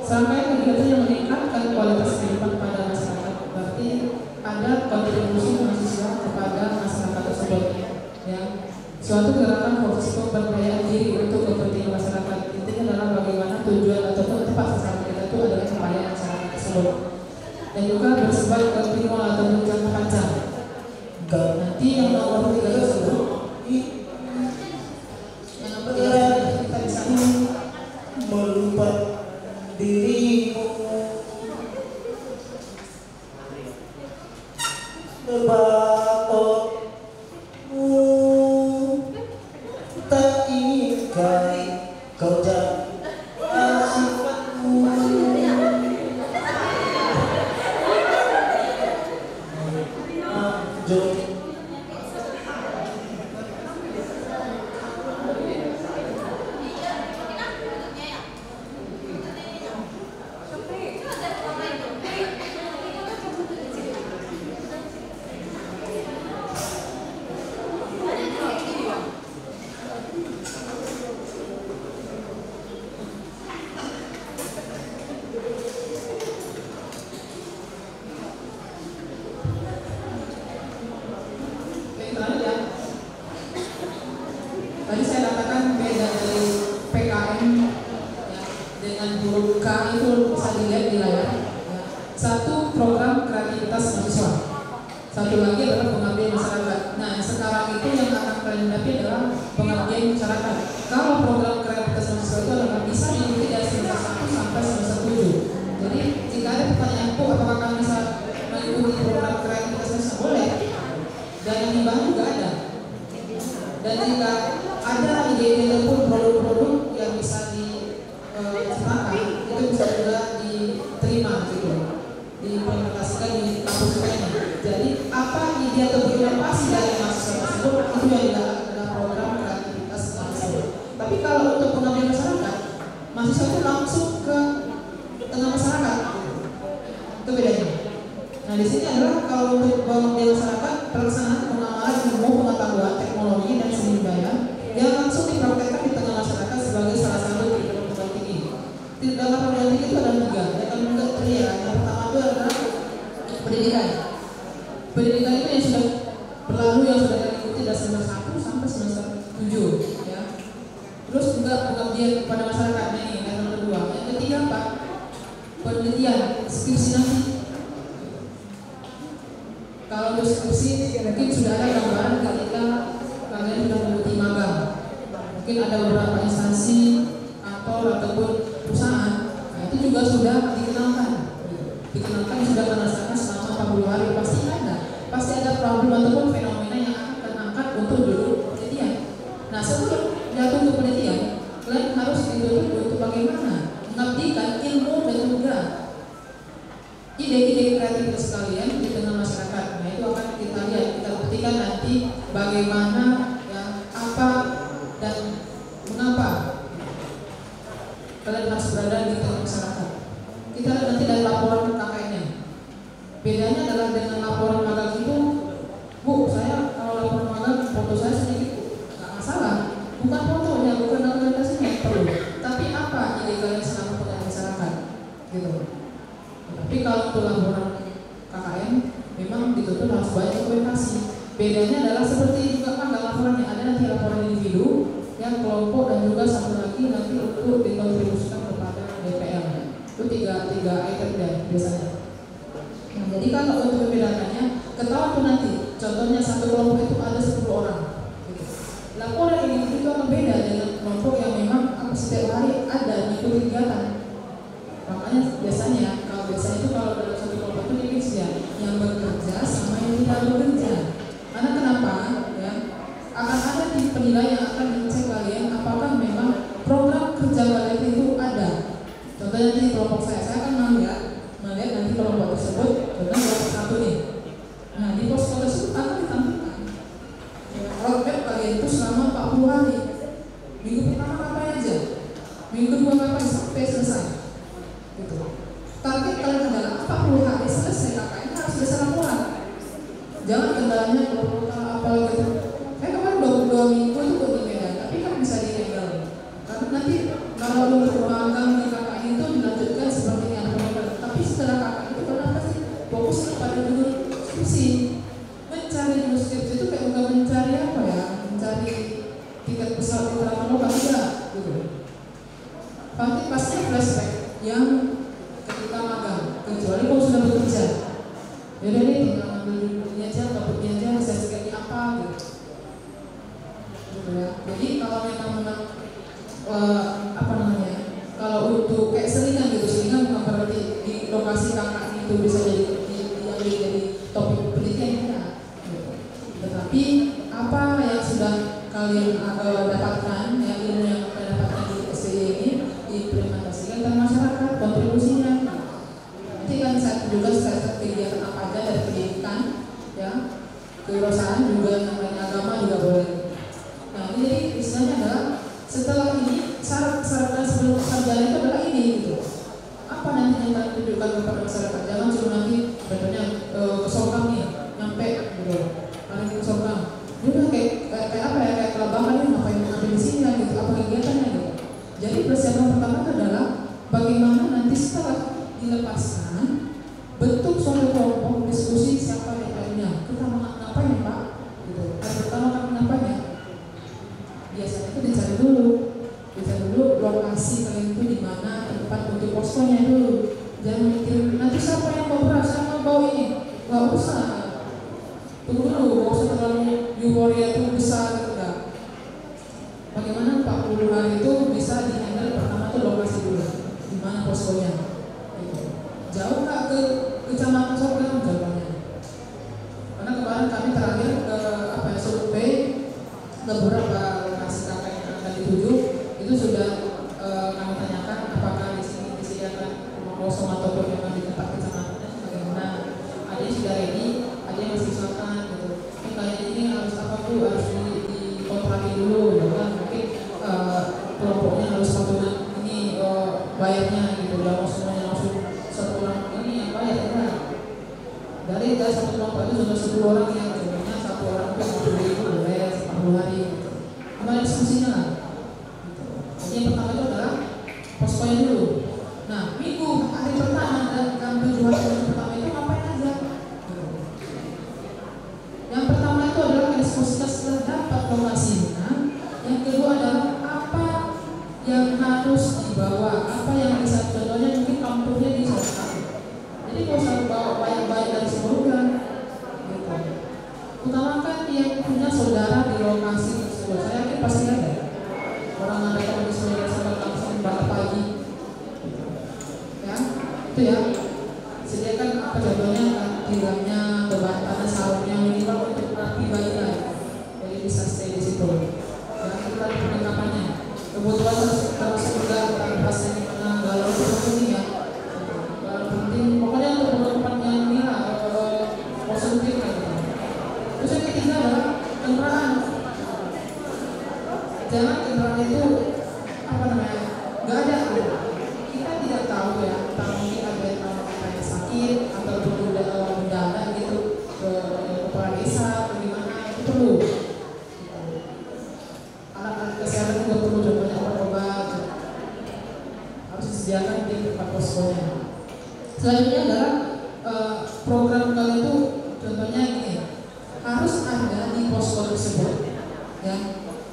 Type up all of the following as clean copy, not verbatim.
serangkaian kegiatan yang meningkatkan kualitas kehidupan pada masyarakat. Berarti ada kontribusi mahasiswa kepada masyarakat tersebut. Ya, suatu gerakan fokus pemberdayaan diri untuk kepentingan masyarakat. Intinya adalah bagaimana tujuan ataupun tempat sasaran kita itu adalah kepada masyarakat tersebut. Dan juga bersifat kontinual atau jangka panjang. Nanti yang nomor 3 tersebut yang nomor 3 kita bisa merubah dirimu, berbatokmu, tak ingkari kau jaga sifatmu. Tadi saya katakan beda dari PKM ya, dengan huruf K itu bisa dilihat di layar. Ya. Satu program kreativitas mahasiswa, satu lagi adalah pengabdian masyarakat. Nah sekarang itu yang akan kalian hadapi adalah pengabdian masyarakat. Kalau program kreativitas mahasiswa itu adalah bisa diikuti dari semester 1 sampai semester 7. Jadi jika ada pertanyaanku apakah kalian bisa mengikuti program kreativitas mahasiswa, boleh. Dan yang dibahas juga ada. Dan jika ada ide-ide ataupun produk-produk yang bisa diciptakan, itu bisa juga diterima gitu, diimplementasikan di kampus lainnya. Jadi apa ide atau inovasi dari mahasiswa tersebut itu yang adalah program kreativitas mahasiswa. Tapi kalau untuk pengabdian masyarakat, mahasiswa itu langsung ke tengah masyarakat, itu bedanya. Nah di sini adalah kalau untuk pengabdian masyarakat, pelaksanaan pengamalan ilmu pengetahuan teknologi dan seni budaya yang langsung dipraktekkan di tengah masyarakat sebagai salah satu kegiatan perguruan tinggi. Dalam perguruan tinggi itu ada 3, ada 3 ya. Yang pertama itu adalah pendidikan. Pendidikan itu yang sudah berlalu, yang sudah diikuti dari semester 1 sampai semester 7 ya. Terus juga pengabdian kepada masyarakat ini yang nomor 2. Yang ketiga apa? Penelitian, skripsi nanti. Kalau untuk skripsi mungkin sudah ada gambaran ketika kalian sudah mengikuti magang. Mungkin ada beberapa instansi ataupun perusahaan. Nah itu juga sudah dikenalkan sudah merasakan selama 40 hari. Pasti ada problem ataupun fenomena yang akan angkat untuk dulu penelitian. Nah sebelum jatuh ke penelitian, kalian harus dituntut untuk bagaimana mengabdikan ilmu dan juga ide-ide kreativitas kalian di tengah masyarakat. Nah itu akan kita lihat, kita buktikan nanti bagaimana ya, apa dan mengapa kalian harus berada di tengah masyarakat. Kita lihat nanti dari laporan KKN-nya. Bedanya adalah dengan laporan magang itu, Bu, saya kalau laporan magang foto saya sedikit, nggak masalah. Bukan fotonya, bukan dokumentasinya perlu. Tapi apa ide kalian selama tengah masyarakat, gitu. Tapi kalau untuk laporan KKN memang dituntut harus banyak dokumentasi. Bedanya adalah seperti juga magang laporannya, ada nanti laporan individu, yang kelompok dan juga satu lagi nanti untuk dikontribusikan kepada DPR. Itu tiga item biasanya. Nah, jadi kalau untuk pembedaannya ketahuan tuh nanti, contohnya satu kelompok itu ada 10 orang. Gitu. Laporan individu itu akan beda dengan kelompok yang memang setiap hari ada di kegiatan. Makanya biasanya itu kalau dalam satu kelompok itu dimix ya, yang bekerja sama yang tidak bekerja. Karena kenapa? Ya, akan ada di penilaian yang akan mengecek kalian apakah memang program kerja kalian itu ada. Contohnya di kelompok saya akan melihat nanti kelompok tersebut, contohnya kelompok 1 nih. Nah di posko tersebut akan ditampilkan roadmap kalian itu selama 40 hari. Minggu pertama ngapain aja, minggu kedua ngapain sampai selesai. Gitu. Target kalian adalah 40 hari selesai KKN harus selesai laporan. Jangan kendalanya kalau apa gitu. Saya kemarin 22 minggu itu buat di Medan, tapi kan bisa di handle. Karena nanti kalau untuk magang di KKN itu dilanjutkan skripsi. Mencari judul skripsi itu kayak bukan mencari apa ya, mencari tiket pesawat di terang lokal enggak gitu. Pasti flashback yang ketika magang, kecuali kalau sudah bekerja. Jadi ini tinggal ngambil judulnya aja, dapetnya aja, sertifikatnya apa gitu. Gitu ya. Jadi kalau memang apa namanya? Kalau untuk kayak selingan gitu, selingan bukan berarti di lokasi kakak itu bisa diambil jadi topik penelitian ya. Gitu. Tetapi apa yang sudah kalian dapatkan, yang ilmu yang kalian dapatkan di STI ini diimplementasikan ke masyarakat, kontribusinya. Nanti kan saya juga saya kegiatan apa aja dari pendidikan, ya, kewirausahaan juga, namanya agama juga boleh. Nah, ini jadi istilahnya adalah setelah ini syarat-syarat sebelum sarjana itu adalah ini gitu. Apa nanti yang kalian tunjukkan kepada masyarakat? Jangan cuma nanti contohnya ke Sorkam nih, nyampe gitu, mari ke Sorkam. Udah kayak apa ya, kayak kelabangan ini ngapain di sini gitu, apa kegiatannya gitu. Jadi persiapan pertama adalah bagaimana nanti setelah dilepaskan bentuk suatu kelompok diskusi siapa yang lainnya. Kita mau ngapain Pak? Gitu. Hari pertama kami ngapain? Biasanya itu dicari dulu lokasi kalian itu di mana, tempat untuk poskonya dulu. Jangan mikir nanti siapa yang mau beras, siapa yang bawa ini, nggak usah. Tunggu dulu, nggak usah terlalu euforia itu besar gitu kan. Bagaimana 40 hari itu bisa dihandle? Pertama tuh lokasi dulu, di mana poskonya. Gitu. Jauh nggak ke kecamatan Sorkam jawabannya? Karena kemarin kami terakhir ke survei ke beberapa lokasi kakak yang akan dituju, itu sudah kami tanyakan apakah di sini disediakan rumah kosong ataupun memang di tempat kecamatan bagaimana. Ada yang sudah ready, ada yang masih usahakan gitu. Kayak ini harus apa tuh, harus dikontrakin dulu gitu kan. Mungkin kelompoknya harus patungan ini bayarnya gitu, jangan semuanya langsung satu orang ini yang bayar kan. Dari satu kelompok itu sudah 10 orang yang jumlahnya satu orang itu 50.000 boleh 40 hari gitu. Kembali diskusinya lah. Yang pertama itu adalah poskonya dulu. Nah, minggu hari pertama dan tujuan pertama itu ngapain aja? Yang pertama itu adalah diskusikan setelah dapat lokasinya. Yang kedua adalah apa yang harus dibawa, apa yang bisa, contohnya mungkin kampungnya di Sorkam. Jadi kalau saya bawa banyak-banyak dari sebelumnya, gitu. Utamakan yang punya saudara di lokasi tersebut. Saya yakin pasti ada. Orang ada kalau disuruh sama langsung pada pagi, ya itu ya. Sediakan apa contohnya tirangnya, ada sahurnya minimal untuk pribadi lah. Jadi bisa stay di situ. Ya itu tadi perlengkapannya. Kebutuhan termasuk juga pasien di mana galau itu penting ya. Galau penting. Pokoknya untuk perlengkapannya ini lah positif kan. Terus yang ketiga adalah kendaraan. Jangan kendaraan itu apa namanya, nggak ada gitu. Kita tidak tahu ya, mungkin ada yang sakit atau mendadak gitu ke kepala desa atau gimana, itu perlu. Alat-alat kesehatan juga perlu, contohnya obat-obat harus disediakan di tempat poskonya. Selanjutnya adalah program kalian itu contohnya gini, harus ada di posko tersebut ya.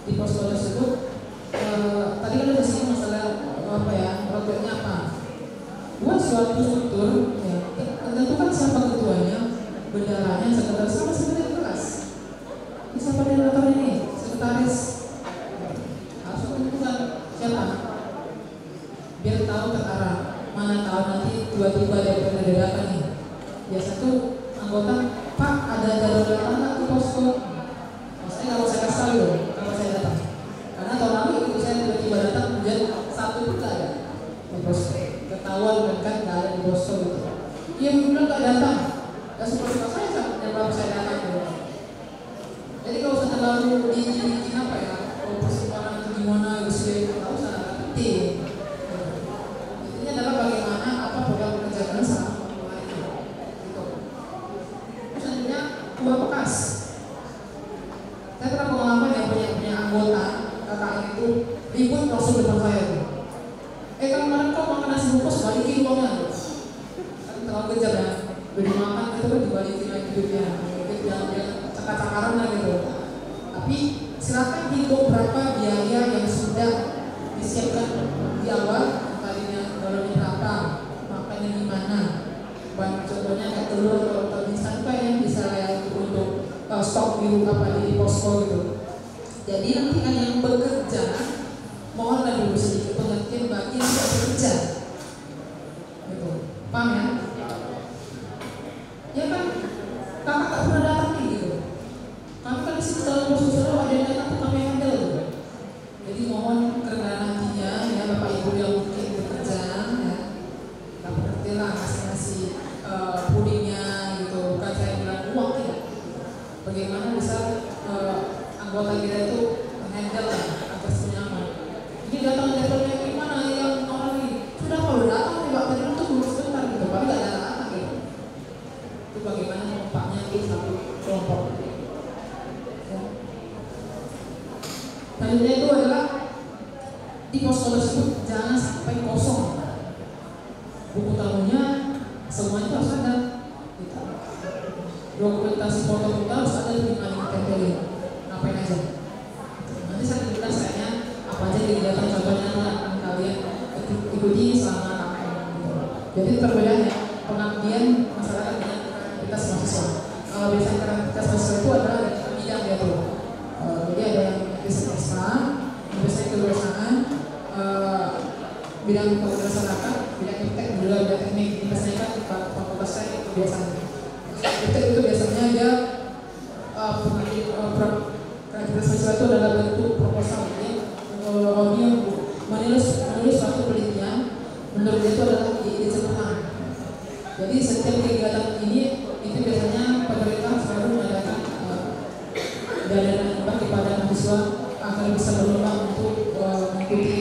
Di posko tersebut tadi kan ada sini masalah apa ya, proyeknya apa, buat suatu struktur ya, tentukan siapa ketuanya, bendaranya, sekretaris, sama sekretaris kelas. Ini siapa moderator ini, sekretaris, harus tentukan siapa, biar tahu terarah. Mana tahu nanti tiba-tiba ada dadakan nih, biasa tuh anggota, Pak ada jadwal nggak ke posko? Maksudnya kalau saya kasih tahu loh, kalau saya datang. Karena tahun lalu itu saya tiba-tiba datang dan satu itu nggak ada di posko. Ketahuan kan nggak ada di posko gitu. Iya bilang nggak datang. Ya seperti saya yang baru saya datang gitu. Jadi kalau saya terlalu dibikin apa ya, kalau persiapan itu gimana gitu, nggak usah, nggak penting. Intinya adalah bagaimana apa program kerjaan sama pemulai itu. Gitu. Terus selanjutnya uang bekas. Saya pernah pengalaman yang punya anggota kakak itu ribut langsung depan saya tuh. Kan kemarin kok makan nasi bungkus balikin uangnya. Kan terlalu kejar ya. Udah dimakan itu kan dibalikin lagi. hidupnya, ikut yang cakar-cakaran lah gitu. Tapi silakan hitung berapa biaya yang sudah disiapkan di awal, tadinya galonnya berapa, makannya gimana. Banyak contohnya kayak telur atau instan yang bisa ya untuk stok di posko gitu. Jadi nanti kan yang bekerja, mohonlah dulu sedikit pengertian bagi yang tidak bekerja. Gitu. Paham ya? Ya kan, kakak tak pernah datang nih gitu. Kami kan di sini selalu bersuara ada yang datang tuh kami handle gitu. Jadi mohon karena nantinya ya Bapak Ibu yang mungkin bekerja ya, tak pengertian lah ngasih pudingnya gitu. Bukan saya bilang uang tidak. Bagaimana bisa anggota kita itu handle lah agar semuanya aman. Ini datang levelnya gimana yang orang ini sudah kalau datang nih Pak tadi untuk dulu sebentar gitu, tapi nggak datang gitu. Itu bagaimana menumpangnya di satu kelompok. Ya. Selanjutnya itu adalah di posko tersebut jangan sampai kosong. Buku tamunya semuanya itu harus ada. Gitu. Dokumentasi foto kita harus ada di mana tempelin. Ngapain aja? Nanti saya tunjukkan sayanya apa aja kegiatan contohnya akan kalian ikuti selama KKN. Jadi perbedaannya pengabdian masyarakat dengan aktivitas mahasiswa. Kalau biasanya aktivitas mahasiswa itu adalah bidang ya tuh. Jadi ada yang bisnis ekstra, biasanya kebiasaan, bidang masyarakat, bidang iptek, juga bidang teknik. Ini biasanya kan fakultas saya kebiasaan. Iptek itu biasanya ada aktivitas mahasiswa itu adalah bentuk proposal, jadi menulis suatu penelitian menurut dia itu adalah ide cemerlang. Jadi setiap kegiatan ini itu biasanya pemerintah selalu mengadakan dana hibah kepada mahasiswa agar bisa berlomba untuk mengikuti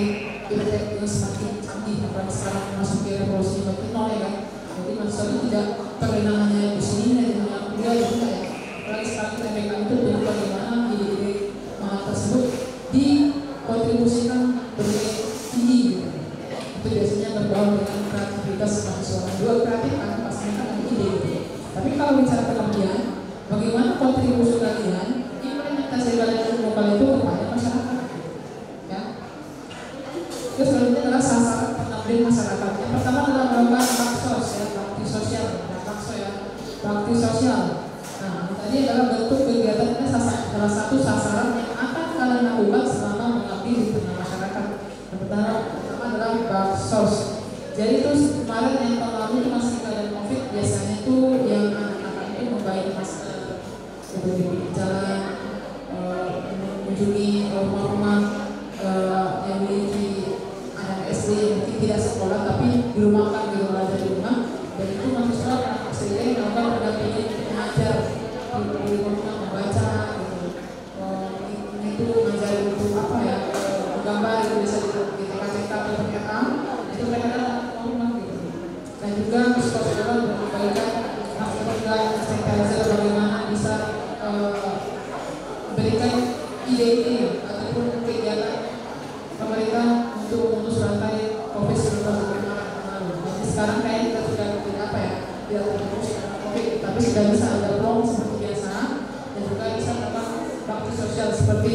iptek yang semakin canggih apalagi sekarang memasuki revolusi 4.0 ya kan. Jadi mahasiswa itu tidak terlena hanya di sini hanya dengan kuliah ya enggak ya. Apalagi sekarang TPK itu bentuk bagaimana ide-ide tersebut dikontribusikan berbagai tinggi gitu. Itu biasanya berbaur dengan kreativitas mahasiswa. Dua kreatif kan pastinya kan ada ide gitu. Tapi kalau bicara pengabdian, bagaimana kontribusi kalian implementasi kalian itu kepada masyarakat ya. Terus selanjutnya adalah sasaran pengabdian masyarakat. Yang pertama adalah melakukan baksos ya, bakti sosial, bakti sosial. Nah, tadi adalah bentuk kegiatannya salah satu sasaran yang akan kalian lakukan selama mengabdi di tengah masyarakat. Yang pertama adalah baksos. Jadi itu kemarin yang tahun lalu itu masih keadaan COVID, biasanya itu yang anak-anak itu membayar masker, di jalan, mengunjungi rumah-rumah yang memiliki anak SD yang mungkin tidak sekolah tapi di rumah kan gitu belajar di rumah. Dan itu mahasiswa sendiri melakukan pendampingan mengajar di rumah membaca gitu. Itu mengajar untuk apa ya, gambar itu bisa di TK atau TK itu mereka kan rumah gitu. Dan juga sekolah berbaikan maksudnya sanitizer bagaimana bisa berikan ide-ide ataupun kegiatan pemerintah untuk memutus rantai COVID-19 Jadi sekarang kayak kita sudah tidak apa ya, tidak terus COVID, tapi sudah bisa ada blog seperti biasa dan juga bisa dapat bakti sosial seperti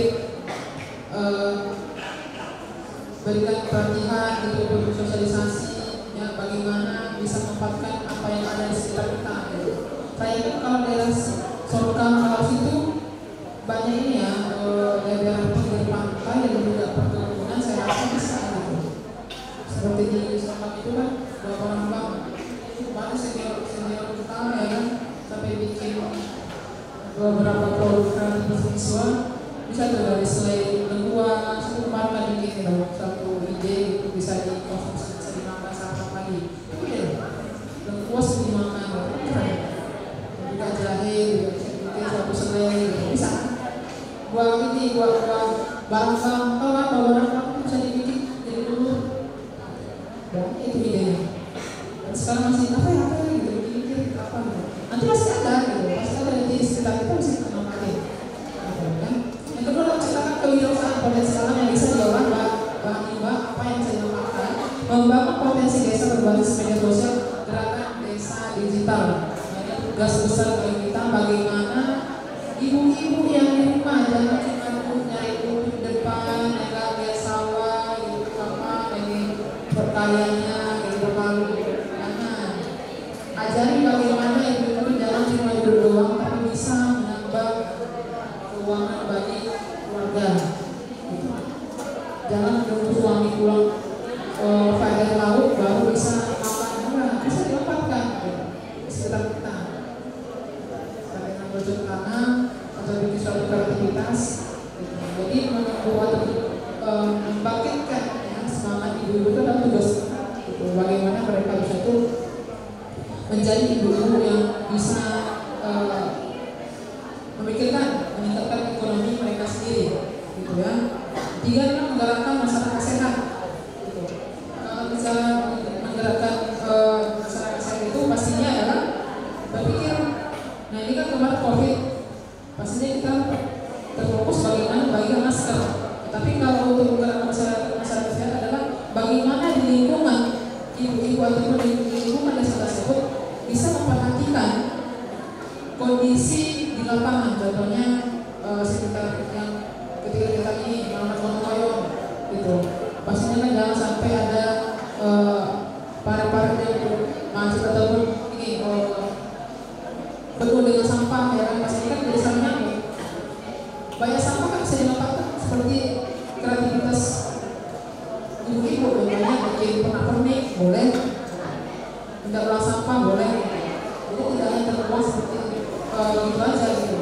berikan pelatihan gitu untuk sosialisasi ya, bagaimana bisa memanfaatkan apa yang ada di sekitar kita gitu. Saya kan kalau daerah Sorkam kalau situ banyak ini ya, daerah pinggir pantai dan juga perkebunan saya rasa bisa gitu. Seperti di Sorkam itu kan beberapa orang bang banyak senior kita ya kan sampai bikin beberapa produk kreatif mahasiswa bisa tuh dari selai lengkuas itu kemarin kan bikin dalam satu ide itu bisa dikonsumsi, bisa dimakan sarapan pagi. Itu deh lengkuas dimakan keren. Juga jahe juga bisa bikin satu selai bisa. Buang barang-barang itu bisa dibikin jadi dulu. Dan itu idenya. Dan sekarang masih apa ya gitu bikin apa gitu. Nanti masih ada gitu, masih ada di sekitar kita masih kenal pakai. Kan? Yang kedua adalah menciptakan kewirausahaan potensi alam yang bisa diolah bahan limbah apa yang saya lakukan, membangun potensi desa berbasis media sosial, gerakan desa digital. Ini tugas besar bagi kita adalah bagaimana ibu-ibu yang di rumah jangan cuma nyari di depan, lihat sawah, gitu apa, lagi berkaryanya, gitu berkalu. Jangan. Ajari bagaimana ibu-ibu jangan cuma duduk doang, tapi bisa menambah keuangan bagi keluarga. Gitu. Jangan menunggu suami pulang pada laut baru bisa makan murah, bisa didapatkan. Sekitar kita. Bercocok tanam atau bikin suatu kreativitas, jadi membuat membangkitkan ya, semangat ibu-ibu itu adalah tugas kita. Gitu. Bagaimana mereka bisa tuh menjadi ibu-ibu yang bisa memikirkan meningkatkan ekonomi mereka sendiri, gitu ya. Tiga adalah menggerakkan masyarakat sehat. Gitu. Kalau bisa menggerakkan masyarakat sehat itu pastinya adalah berpikir. Nah ini kan kemarin COVID, pastinya kita terfokus bagaimana bagikan masker. Tapi kalau untuk menggerakkan masyarakat sehat adalah bagaimana di lingkungan ibu-ibu ataupun di lingkungan desa tersebut bisa memperhatikan kondisi di lapangan. Contohnya sekitar yang ketika kita ini melakukan gotong royong, gitu. Pastinya kan jangan sampai ada para yang masuk ataupun ini penuh dengan sampah, ya kan pastinya kan jadi sampah. Banyak sampah kan bisa dimanfaatkan seperti kreativitas ibu-ibu, contohnya bikin pernak-pernik boleh, tidak ulang sampah boleh. Jadi tidak hanya terbuang seperti gitu aja gitu.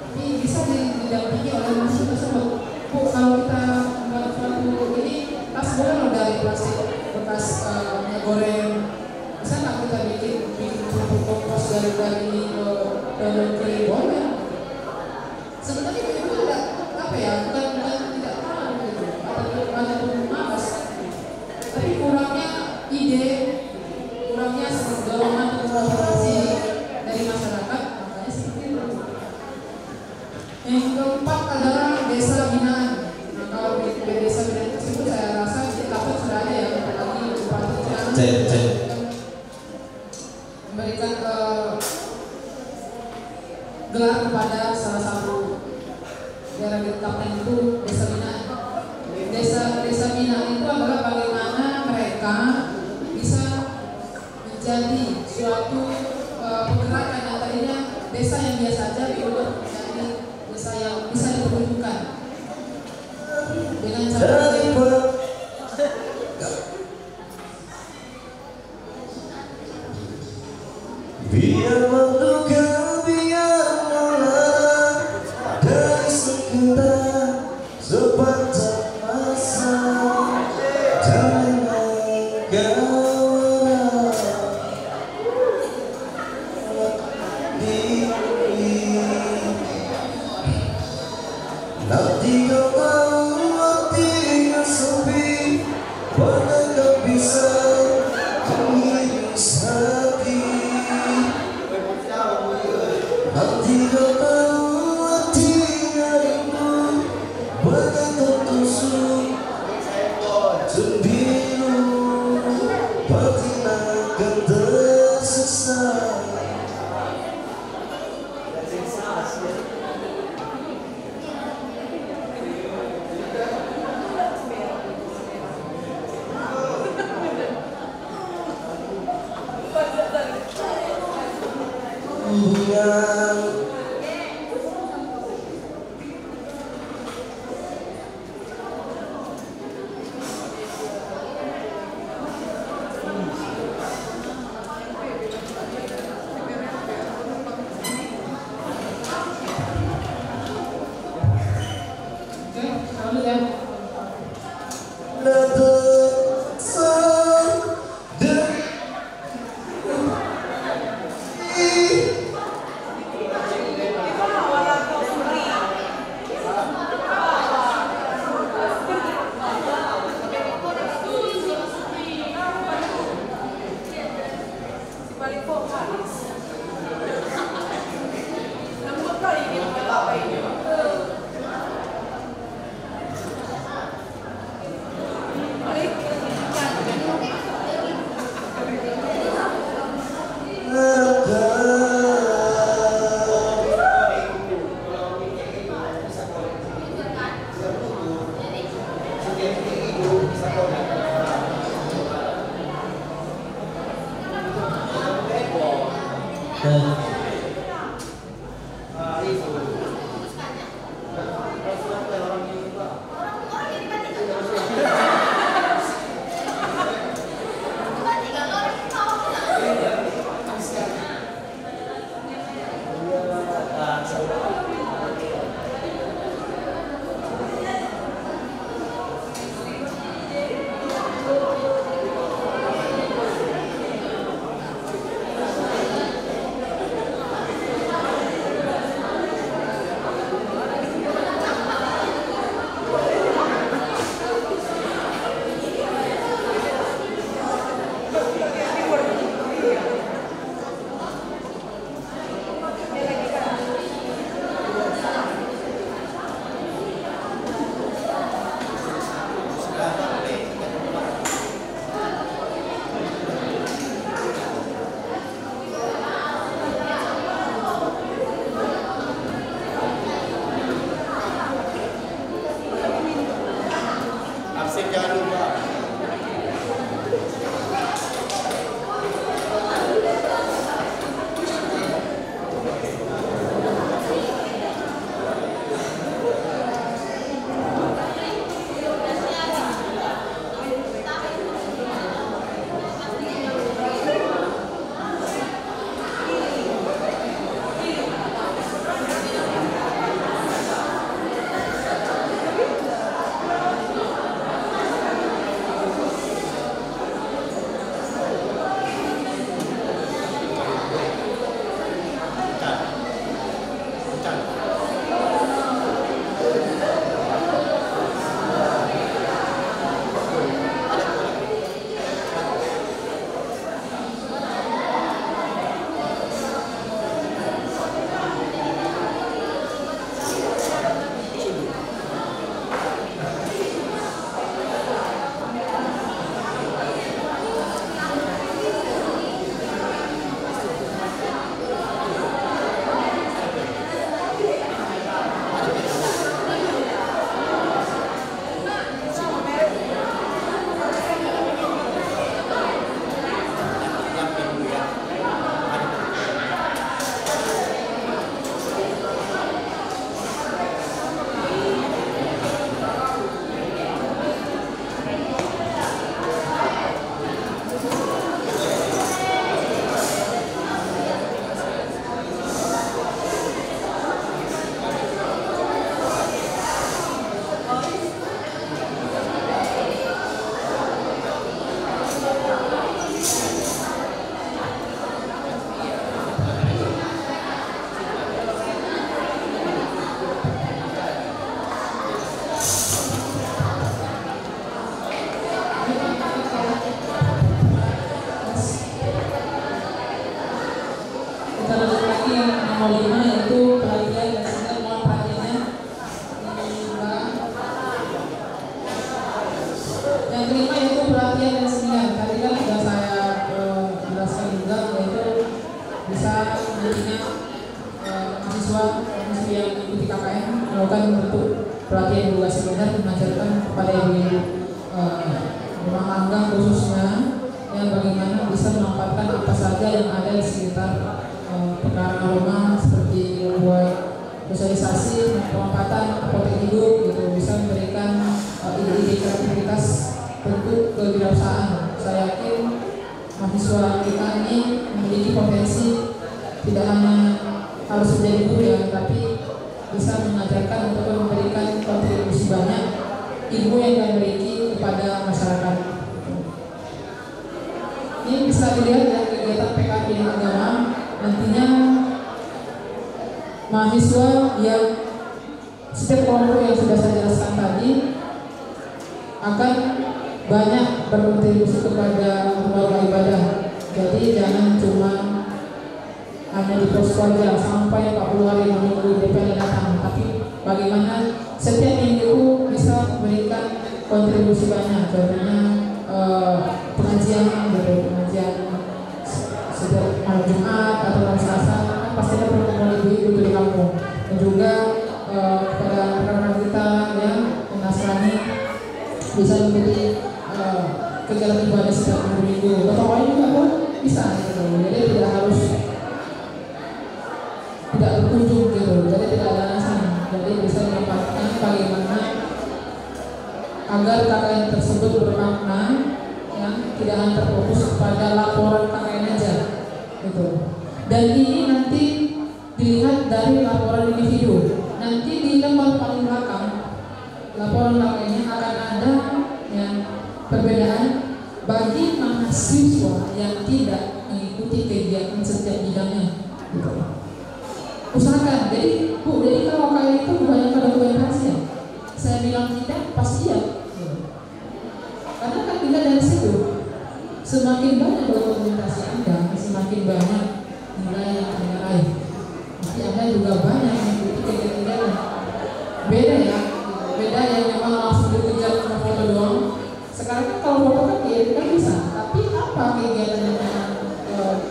Tapi bisa didampingi oleh masyarakat tersebut. Bu, kalau kita membuat suatu ini tas boleh loh dari plastik bekas minyak goreng. Bisa nggak kita bikin pupuk kompos dari daun kering boleh? Sebenarnya itu tidak apa ya, bukan tidak tahu gitu, ataupun malas, tapi kurangnya ide, kurangnya dorongan untuk kolaborasi dari masyarakat, makanya seperti itu. Yang keempat adalah desa binaan. Nah, kalau di desa binaan tersebut saya rasa di Kapuk sudah ada ya, apalagi Bupati memberikan gelar kepada salah satu daerah di Kapuk itu desa binaan. Desa binaan itu adalah bagaimana mereka bisa menjadi suatu pergerakan yang tadinya desa yang biasa saja diubah menjadi desa yang bisa diperuntukkan dengan cara biar menduga biar menolak dari sekitar sepanjang masa jangan menggalau nanti kau tahu hatinya sepi mana kau bisa mengiris hati. Nanti kau tahu hatinya rindu bagai tertusuk cembiru. ujung gitu, jadi tidak ada alasan. Jadi bisa dimanfaatkan bagaimana agar KKN tersebut bermakna, yang tidak hanya terfokus pada laporan KKN aja gitu. Dan ini nanti dilihat dari laporan individu. Nanti di lembar paling belakang laporan KKN-nya akan ada yang perbedaan bagi mahasiswa yang tidak mengikuti kegiatan setiap bidangnya gitu. Usahakan, jadi Bu, jadi kalau KKN itu kebanyakan dokumentasi ya? Saya bilang tidak, pasti ya gitu. Karena kan tidak dari situ. Semakin banyak dokumentasi Anda, semakin banyak nilai yang Anda raih. Jadi Anda juga banyak mengikuti kegiatan. Beda ya, beda yang memang langsung dikejar cuma foto doang. Sekarang kan kalau foto kan ya kan bisa, tapi apa kegiatan yang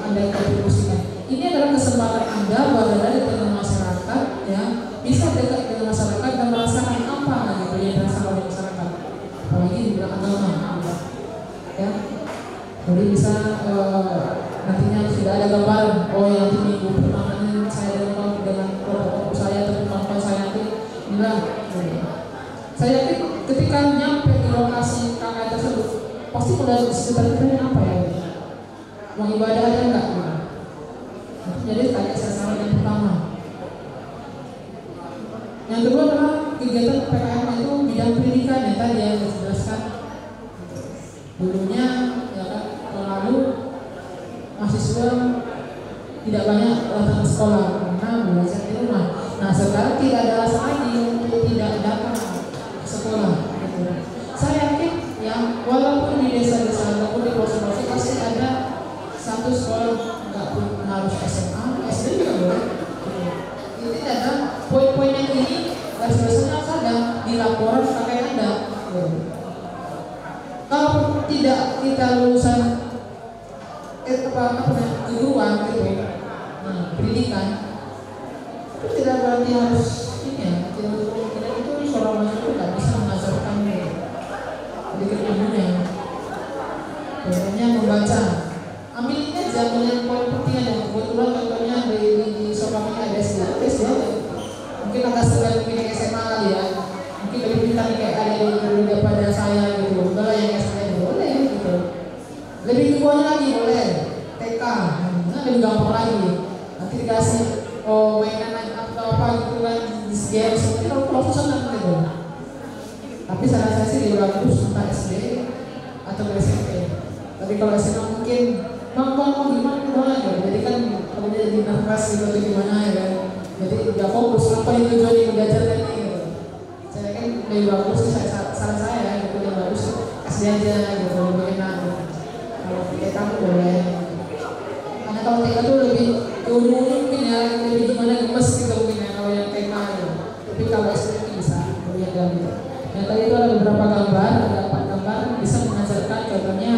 Anda kontribusikan? Ini adalah kesempatan Anda berada di tengah masyarakat, ya, bisa dekat dengan masyarakat dan merasakan apa gitu yang dirasakan oleh masyarakat, apalagi di bidang agama, ya. Jadi bisa nantinya sudah ada gambaran, oh ya nanti minggu pertama ini saya dengan kelompok saya atau teman-teman saya nanti bilang, saya yakin ketika nyampe di lokasi KKN tersebut pasti pada sekitar kita apa ya, mau ibadah ada enggak? Jadi tanya sasaran yang pertama. Yang kedua adalah kegiatan PKM itu bidang pendidikan yang tadi yang dijelaskan. Dulunya ya kan, lalu mahasiswa tidak banyak datang ke sekolah karena belajar di rumah. Nah sekarang tidak ada alasan lagi untuk tidak datang ke sekolah. Gitu. Saya yakin ya walaupun di desa-desa ataupun di pelosok-pelosok pasti ada satu sekolah, nggak pun harus SMA, SD juga boleh. Ini ada poin-poin yang ini biasanya ada di laporan KKN Anda. Kalau tidak kita lulusan keguruan gitu, pendidikan itu tidak berarti harus ini ya, tidak itu seorang mahasiswa tidak bisa mengajarkan pendidikan ilmunya. Contohnya membaca, ambil ini aja yang poin penting yang kebetulan contohnya di sekolah ada SD ya, mungkin agak segan mungkin SMA kali ya, mungkin lebih pintar kayak ada yang daripada saya gitu, udah yang SD boleh gitu, lebih ke bawahnya lagi boleh TK, lebih gampang lagi, nanti dikasih mainan atau apa gitu kan di game seperti kalau profesional gitu. Tapi saran saya sih di bagus entah SD atau SMP. Tapi kalau SMA mungkin mau gimana gitu, jadi kan kalau dia jadi nervous gitu atau gimana ya kan, jadi nggak fokus apa yang tujuannya belajar tadi gitu. Saya kan lebih bagus sih saran saya gitu, lebih bagus SD aja gitu, lebih enak gitu. Kalau TK boleh, karena kalau TK tuh lebih umum mungkin ya, lebih gimana gemes gitu mungkin ya kalau yang TK gitu. Tapi kalau SD bisa lihat gitu. Yang tadi itu ada beberapa gambar, ada 4 gambar bisa mengajarkan contohnya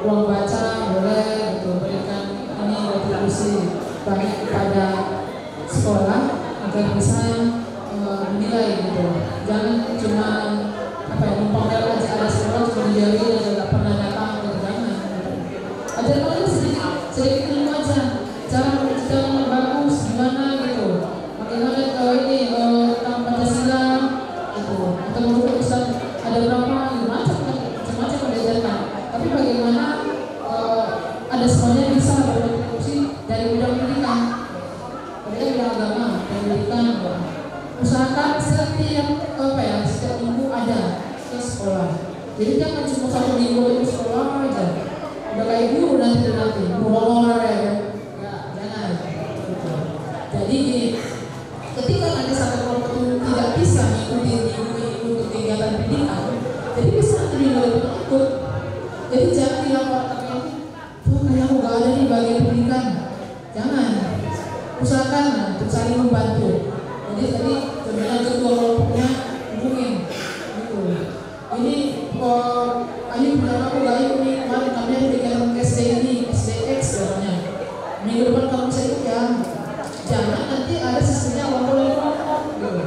ruang baca boleh gitu, berikan ini kontribusi banyak kepada sekolah agar bisa menilai gitu. Jangan cuma apa ya, numpang aja ada sekolah cuma dijari dan nggak pernah datang gitu, jangan. Ajarkan aja sedikit ilmu aja, cara yang bagus gimana gitu, bagaimana ini tentang Pancasila gitu, atau menurut Ustaz ada berapa macam-macam diajarkan. Tapi bagaimana ada semuanya bisa berkontribusi dari bidang pendidikan, dari bidang agama, pendidikan. Usahakan setiap minggu ada ke sekolah. Jadi jangan cuma 1 minggu itu sekolah aja. Udah kayak guru nanti honorer ya kan? Ya jangan. Gitu. Jadi gini, ketika nanti satu kelompok itu tidak bisa mengikuti kegiatan pendidikan, jadi bisa nanti ikut. Jadi jangan dilaporkan kayak aku gak ada di bagian pendidikan. Jangan. Usahakan untuk saling membantu. Jadi tadi sebenarnya ketua kelompoknya hubungin gitu. Ini ayo bilang aku gak ikut nih, kemarin kami ada kegiatan SD ini, SDX katanya. Minggu depan kamu bisa ikut ya. Jangan nanti ada sistemnya kelompok gitu.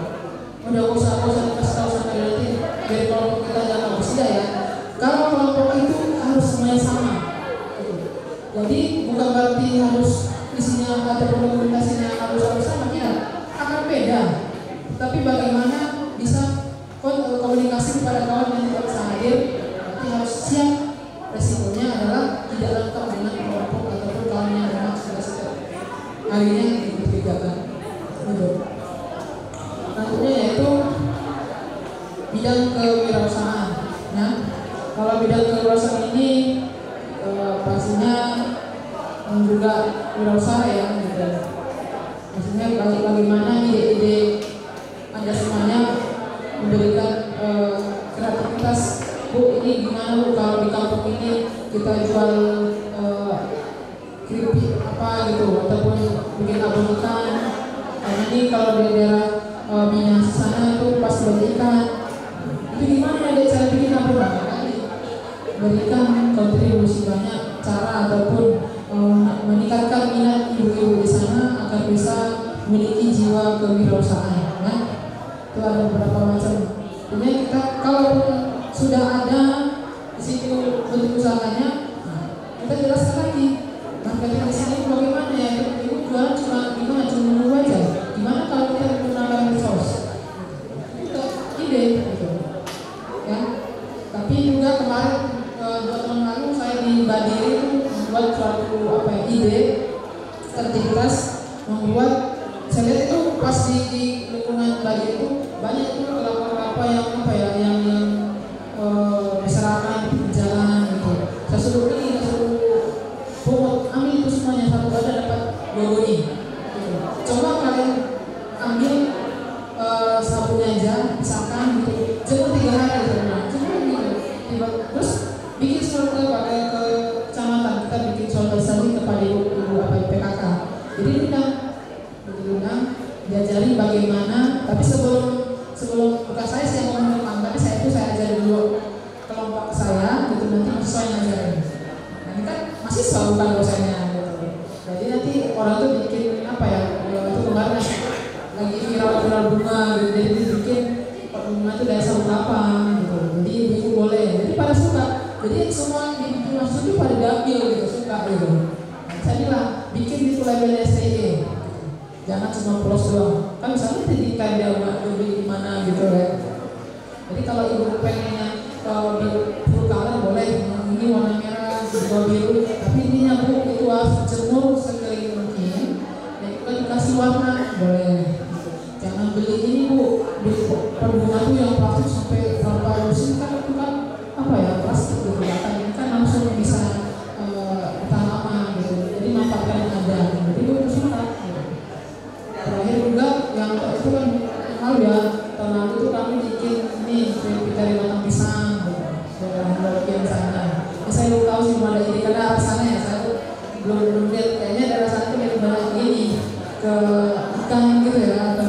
Udah usah dikasih tahu sampai nanti biar kelompok kita jangan bersida ya. Kalau kelompok itu harus semuanya sama. Jadi bukan berarti harus isinya ada dokumentasi Kalau bidang kewirausahaan ini pastinya juga wirausaha ya gitu. Maksudnya bagaimana ide-ide Anda semuanya memberikan kreativitas. Bu, ini gimana Bu kalau di kampung ini kita jual keripik apa gitu, ataupun bikin abon ikan. Karena ini kalau di daerah Minang sana itu pas ikan. Itu gimana ada cara bikin abon kali? Berikan kontribusi banyak cara ataupun meningkatkan minat ibu-ibu di sana agar bisa memiliki jiwa kewirausahaan. Ya? Itu ada beberapa macam. Jadi kita kalau sudah ada di situ bentuk usahanya, kita jelaskan lagi. Marketing di sini bagaimana ya? Ibu jualan cuma gimana? Cuma dulu aja. Gimana kalau kita menggunakan medsos? Itu ide, gitu. Ya. Tapi juga kemarin 2 tahun lalu saya di Badiri membuat suatu ide kreativitas membuat. Saya lihat itu pas di lingkungan Badiri itu banyak itu kelapa-kelapa yang masyarakat di jalan gitu. Saya suruh pungut, ambil itu semuanya, satu ada dapat 2 goni gitu. Coba kalian ambil sabunnya aja, misalkan gitu, jemur 3 hari gitu, jemur gitu. Terus bikin surat pakai ke kecamatan, kita bikin surat sendiri kepada ibu PKK. Jadi kita diajari bagaimana, tapi sebelum bukan saya yang ngomong, tapi saya ajarin dulu kelompok saya gitu, nanti mahasiswa yang ngajarin. Nah, ini kan mahasiswa bukan dosennya gitu. Jadi nanti orang tuh bikin itu kemarin lagi viral bunga gitu, jadi bikin bunga itu dari sabun apa gitu. Jadi ibu boleh, jadi pada suka. Jadi semua di mahasiswa itu pada diambil gitu, suka gitu. Nah, saya bilang bikin itu label STE. Jangan cuma polos doang. Kan misalnya di dia beli di mana gitu ya. Jadi kalau ibu pengennya full color boleh, ini warna merah, dua biru. Tapi intinya Bu itu harus jemur sekali mungkin. Dan juga dikasih warna boleh. Jangan beli ini Bu, beli bunga tuh yang plastik sampai berapa musim kan itu kan plastik gitu. Ini kan langsung bisa tahan lama gitu. Jadi manfaatkan yang ada. Jadi Bu itu suka. Terakhir juga yang itu kan hal ya, tahun lalu itu kami bikin ini keripik dari batang pisang daerah bagian sana. Saya belum tahu sih ada ini karena arah sana ya, saya belum lihat, kayaknya daerah sana itu lebih banyak ini ke ikan gitu ya, atau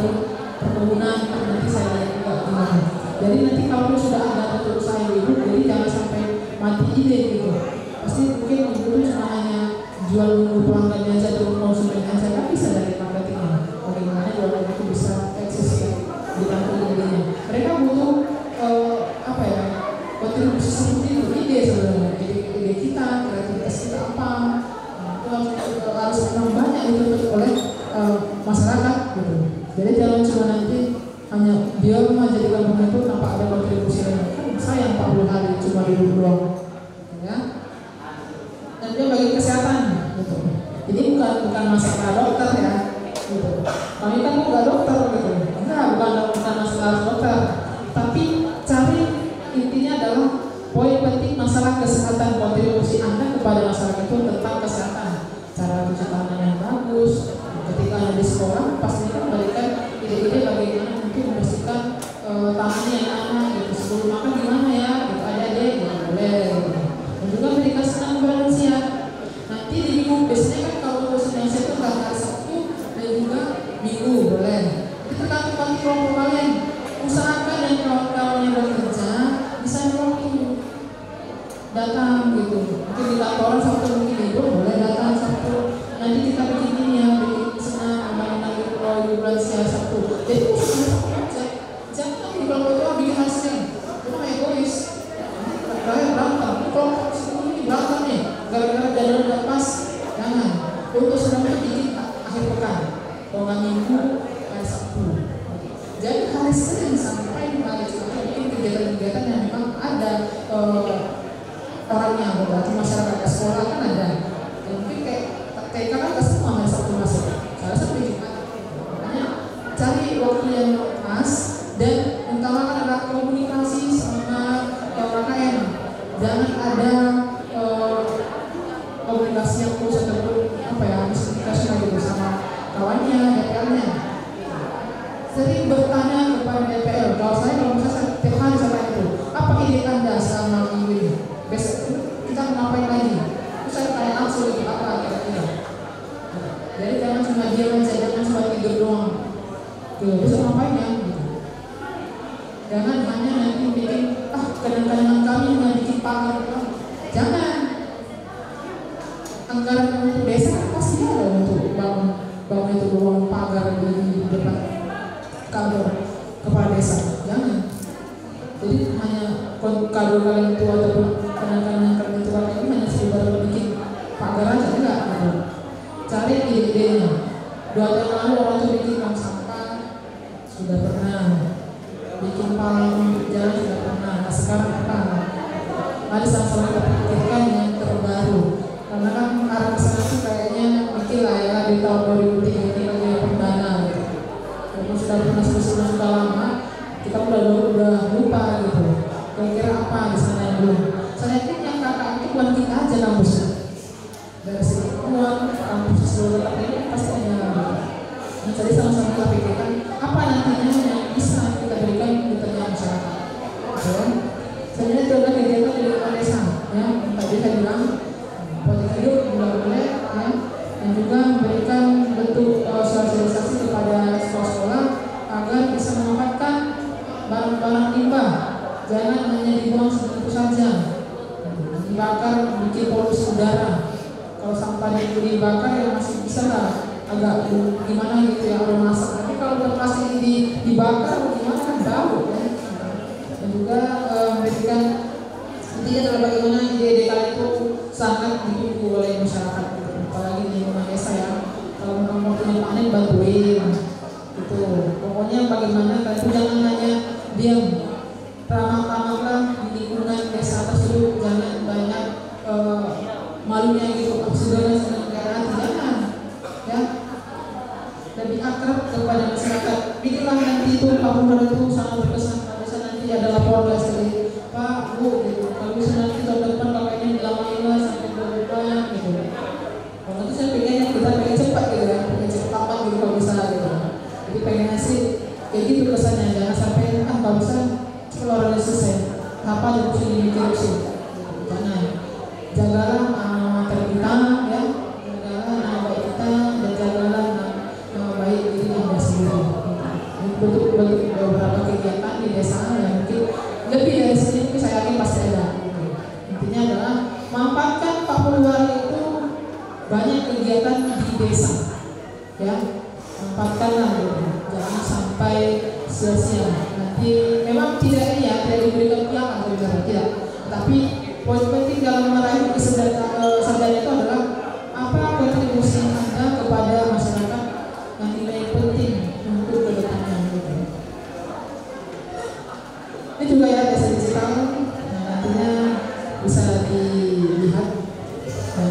perkebunan. Nanti saya lihat juga gimana. Jadi nanti kalau sudah ada bentuk usaha ibu, jadi jangan sampai mati ide gitu. Pasti mungkin ibu itu cuma hanya jual pelanggannya aja atau konsumen aja, kan bisa dari marketingnya. Bagaimana jualan itu bisa eksis di kampung idenya. Mereka butuh kontribusi seperti itu, ide sebenarnya, ide kita, kreativitas kita apa. Nah, itu harus memang banyak dituntut oleh masyarakat gitu. Jadi jangan cuma nanti hanya dia menjadikan kampung itu tanpa ada kontribusi lain. Kan sayang 40 hari cuma duduk doang, ya. Dan juga bagi kesehatan gitu. Jadi bukan masalah dokter ya. Gitu. Kami kan bukan dokter gitu. Bukan masalah dokter. Tapi cari intinya adalah poin penting masalah kesehatan, kontribusi Anda kepada masyarakat itu tentang kesehatan. Cara cuci tangan yang bagus. Ketika Anda di sekolah, pasti memberikan ide-ide bagaimana mungkin membersihkan tangannya yang aman gitu. Sebelum makan gimana ya? Gitu. Ada boleh. Gitu. Dan juga berikan senang kepada manusia. Nanti di minggu biasanya kan kalau senang itu hari Sabtu dan juga Minggu boleh. Itu tergantung kelompok kalian. Usahakan dan kawan-kawan yang bekerja bisa mewakili datang gitu. Mungkin di kantoran Sabtu mungkin libur boleh datang Sabtu. Nanti kita bikin ini ya, bikin senang aman lagi kalau di bulan Sabtu. Jadi jangan di kelompok itu bikin hasil. Itu egois. Kayak berantem. Kelompok ini berantem nih. Gara-gara dana nggak pas. Jangan. Untuk senang bikin akhir pekan. Kalau nggak Minggu, hari Sabtu. Jadi hari Senin sampai hari Jumat bikin kegiatan-kegiatan yang memang ada orangnya, berarti masyarakat ke sekolah kan ada. Ya, mungkin kayak TK kan ke semua hari Sabtu masuk. Saya sampai Jumat. Makanya cari waktu yang pas dan utamakan adalah komunikasi sama KKN. Dan jangan ada komunikasi yang terus ataupun miskomunikasi gitu sama kawannya, DPR-nya. Sering bertanya kepada DPR. Kalau misalnya tiap hari saya tanya itu, apa ide Anda selama minggu ini? Besok kita ngapain lagi? Terus saya tanya langsung itu apa kira-kira. Jadi jangan cuma diam aja, jangan cuma tidur doang. Besok ngapain ya? Gitu. Jangan hanya nanti bikin kenang-kenangan kami hanya bikin pagar. Jangan. Anggaran untuk desa pasti ada untuk bangun itu ruang pagar di depan kantor kepala desa. Jangan. Jadi hanya kalau kalian itu ataupun kenang-kenangan kalian itu ini hanya sekedar bikin pagar aja enggak. Cari ide-idenya. 2 tahun lalu orang itu bikin bank sampah sudah pernah, bikin palang jalan sudah pernah. Nah sekarang apa? Mari sama-sama kita pikirkan yang terbaru. Karena kan arah kesana tuh kayaknya mikir lah ya di tahun 2003 ini lagi perdana gitu. Walaupun sudah pernah sudah lama, kita udah lupa gitu. Kira-kira apa di sana yang belum? Saya yakin yang kakak itu bukan kita aja kampusnya. Dari segi uang, kampus seluruh ini pasti ada. Nah, jadi sama-sama kita pikirkan apa nantinya yang bisa kita berikan di tengah masyarakat. Ya. Sebenarnya itu adalah kegiatan di lingkungan desa. Ya, tadi saya bilang politik hidup boleh ya, dan juga memberikan bentuk sosialisasi kepada sekolah-sekolah agar bisa memanfaatkan barang-barang limbah. Jangan hanya dibuang sebegitu saja, dibakar bikin polusi udara. Kalau sampahnya itu dibakar ya masih bisa lah agak gimana gitu ya kalau masak. Tapi kalau plastik dibakar gimana kan bau ya. Dan juga memberikan intinya adalah bagaimana ide-ide kalian itu sangat ditunggu oleh masyarakat gitu. Apalagi di lingkungan desa ya, kalau mau punya panen bantuin gitu. Pokoknya bagaimana kalian itu jangan hanya diam, ramah-ramahlah di lingkungan desa tersebut, jangan banyak malunya gitu, saudara negara jangan ya, lebih akrab kepada masyarakat. Bikinlah nanti itu Pak itu sangat berkesan. Kalau bisa nanti ada laporan dari Pak Bu gitu. Kalau bisa nanti tahun depan kakaknya dilamain sampai berubah gitu. Kalau itu saya pengen kita pengen cepat gitu ya, pengen cepat gitu kalau bisa gitu. Jadi pengen sih kayak gitu kesannya, jangan sampai kalau bisa keluar dari selesai. Apa yang harus dimikir sih? Jangan. Jagalah materi kita ya, jagalah nama baik kita dan jagalah nama baik diri Anda sendiri. Bentuk beberapa kegiatan di desa yang mungkin lebih dari sini mungkin saya yakin pasti ada. Intinya adalah manfaatkan 40 hari itu banyak kegiatan di desa ya, manfaatkanlah gitu. Jangan sampai sia-sia. Nanti memang tidak diberikan piala tidak, tapi poin penting dalam meraih kesadaran itu adalah apa kontribusi Anda kepada masyarakat yang nilai penting untuk kedepannya. Ini juga ya desa digital, nantinya bisa dilihat ya.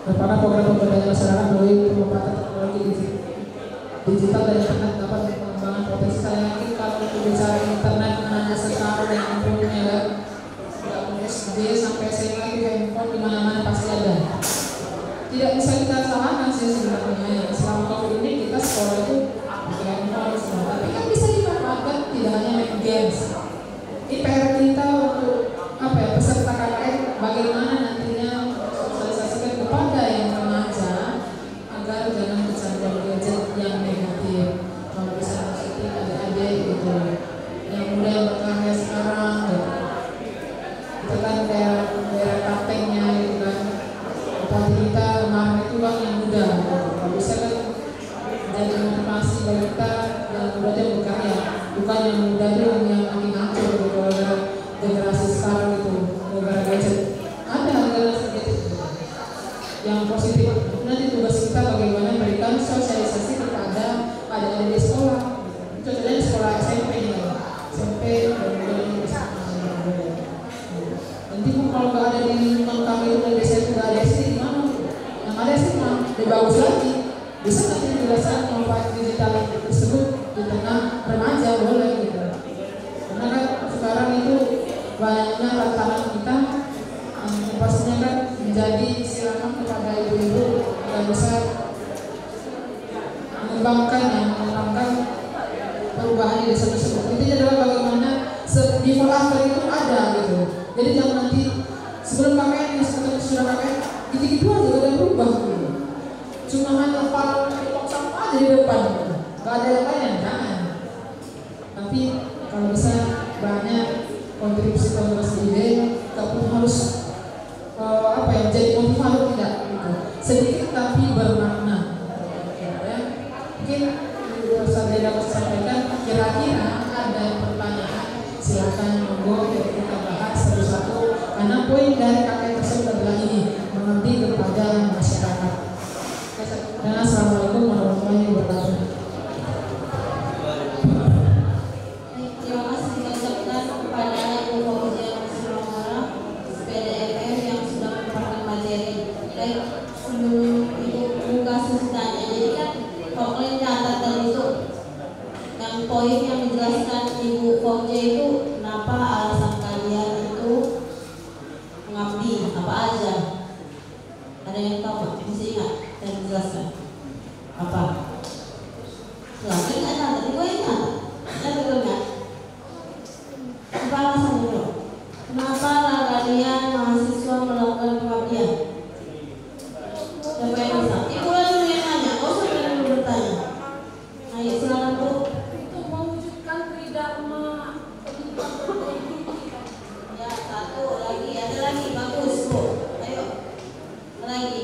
Kepada program pemberdayaan masyarakat melalui pemanfaatan teknologi digital dan internet dapat mengembangkan potensi. Saya yakin kalau berbicara internet hanya sekarang yang mempunyai SD sampai SMA itu handphone di mana-mana pasti ada. Tidak bisa kita salahkan sih sebenarnya. Selama COVID ini kita sekolah itu pakai handphone semua, tapi kan bisa dimanfaatkan tidak hanya main games. Ini PR kita untuk peserta KKN bagaimana nantinya sosialisasikan kepada yang remaja agar jangan kecanduan gadget yang negatif. Kalau bisa positif adik-adik gitu, yang muda yang berkarya sekarang gitu. Itu kan daerah kaptennya gitu kan, apalagi kita kemarin itu kan yang muda gitu. Kalau bisa kan jadi motivasi bagi kita yang muda yang berkarya, bukan yang muda itu yang makin ngaco gitu. Kalau generasi sekarang itu gara-gara gadget, ada generasi gadget yang positif. Nanti tugas kita bagaimana memberikan sosialisasi kepada adik-adik di sekolah. Contohnya di sekolah SMP nih, SMP dan nanti kalau nggak ada di lingkungan kami itu dari desa itu nggak ada sih gimana? Yang ada sih mah lebih bagus lagi. Bisa nanti dijelaskan manfaat digital tersebut di tengah remaja boleh gitu. Karena kan sekarang itu banyak tantangan kita pastinya kan menjadi silakan kepada ibu-ibu yang bisa mengembangkan perubahan di desa tersebut. Intinya adalah bagaimana before after itu ada gitu. Jadi jangan nanti sebelum KKN yang sudah KKN gitu-gitu aja udah berubah gitu. Cuma hanya tong sampah aja di depan gitu. Gak ada yang lain, jangan. Tapi kalau bisa banyak kontribusi ide, gak pun harus jadi motivator tidak gitu. Sedikit tapi bermakna. Mungkin saya dapat sampaikan, kira-kira ada pertanyaan, silakan monggo kita bahas satu-satu karena poin dari KKN tersebut adalah ini, mengabdi kepada masyarakat. Dan assalamualaikum warahmatullahi wabarakatuh. Terima kasih kita ucapkan kepada Ibu Fauzia Muslimah PDFM yang sudah merupakan materi. Baik, sebelum Ibu buka sesudahnya, jadi kan kalau kalian catat tadi itu yang poin yang menjelaskan Ibu Fauzia itu kenapa alasan kalian itu mengabdi apa aja. Ada yang tahu Pak? Masih ingat dan menjelaskan apa? Silahkan nggak catat, Ibu ingat? Saya belum ingat. Apa alasannya bro? Kenapa kalian mahasiswa melakukan pengabdian? Siapa yang bisa? Ibu dulu yang nanya, kau sudah dulu bertanya. Ayo silakan Bu. Untuk mewujudkan tridharma pendidikan berkualitas. Ya, satu lagi, ada lagi, bagus Bu. Ayo, lagi.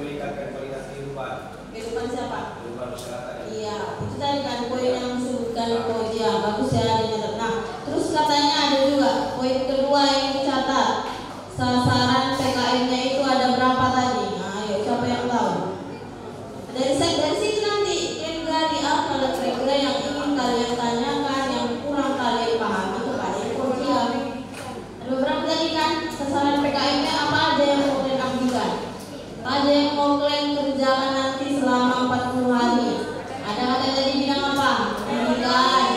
Meningkatkan kualitas kehidupan. Kehidupan siapa? Kehidupan masyarakat. Iya, itu tadi kan poin yang disebutkan Fauzia. Bagus ya, dicatat. Nah, terus katanya ada juga poin kedua yang dicatat. Sasaran PKM-nya itu ada berapa tadi? Nah, ayo siapa yang tahu? Dari situ nanti yang gali apa kira-kira yang ingin kalian tanyakan, yang kurang kalian pahami kepada Fauzia. Ada beberapa tadi kan sasaran PKM-nya apa aja yang mau kalian abdikan? Ada yang mau kalian kerjakan nanti selama 40 hari. Ada kata tadi bidang apa? Pendidikan.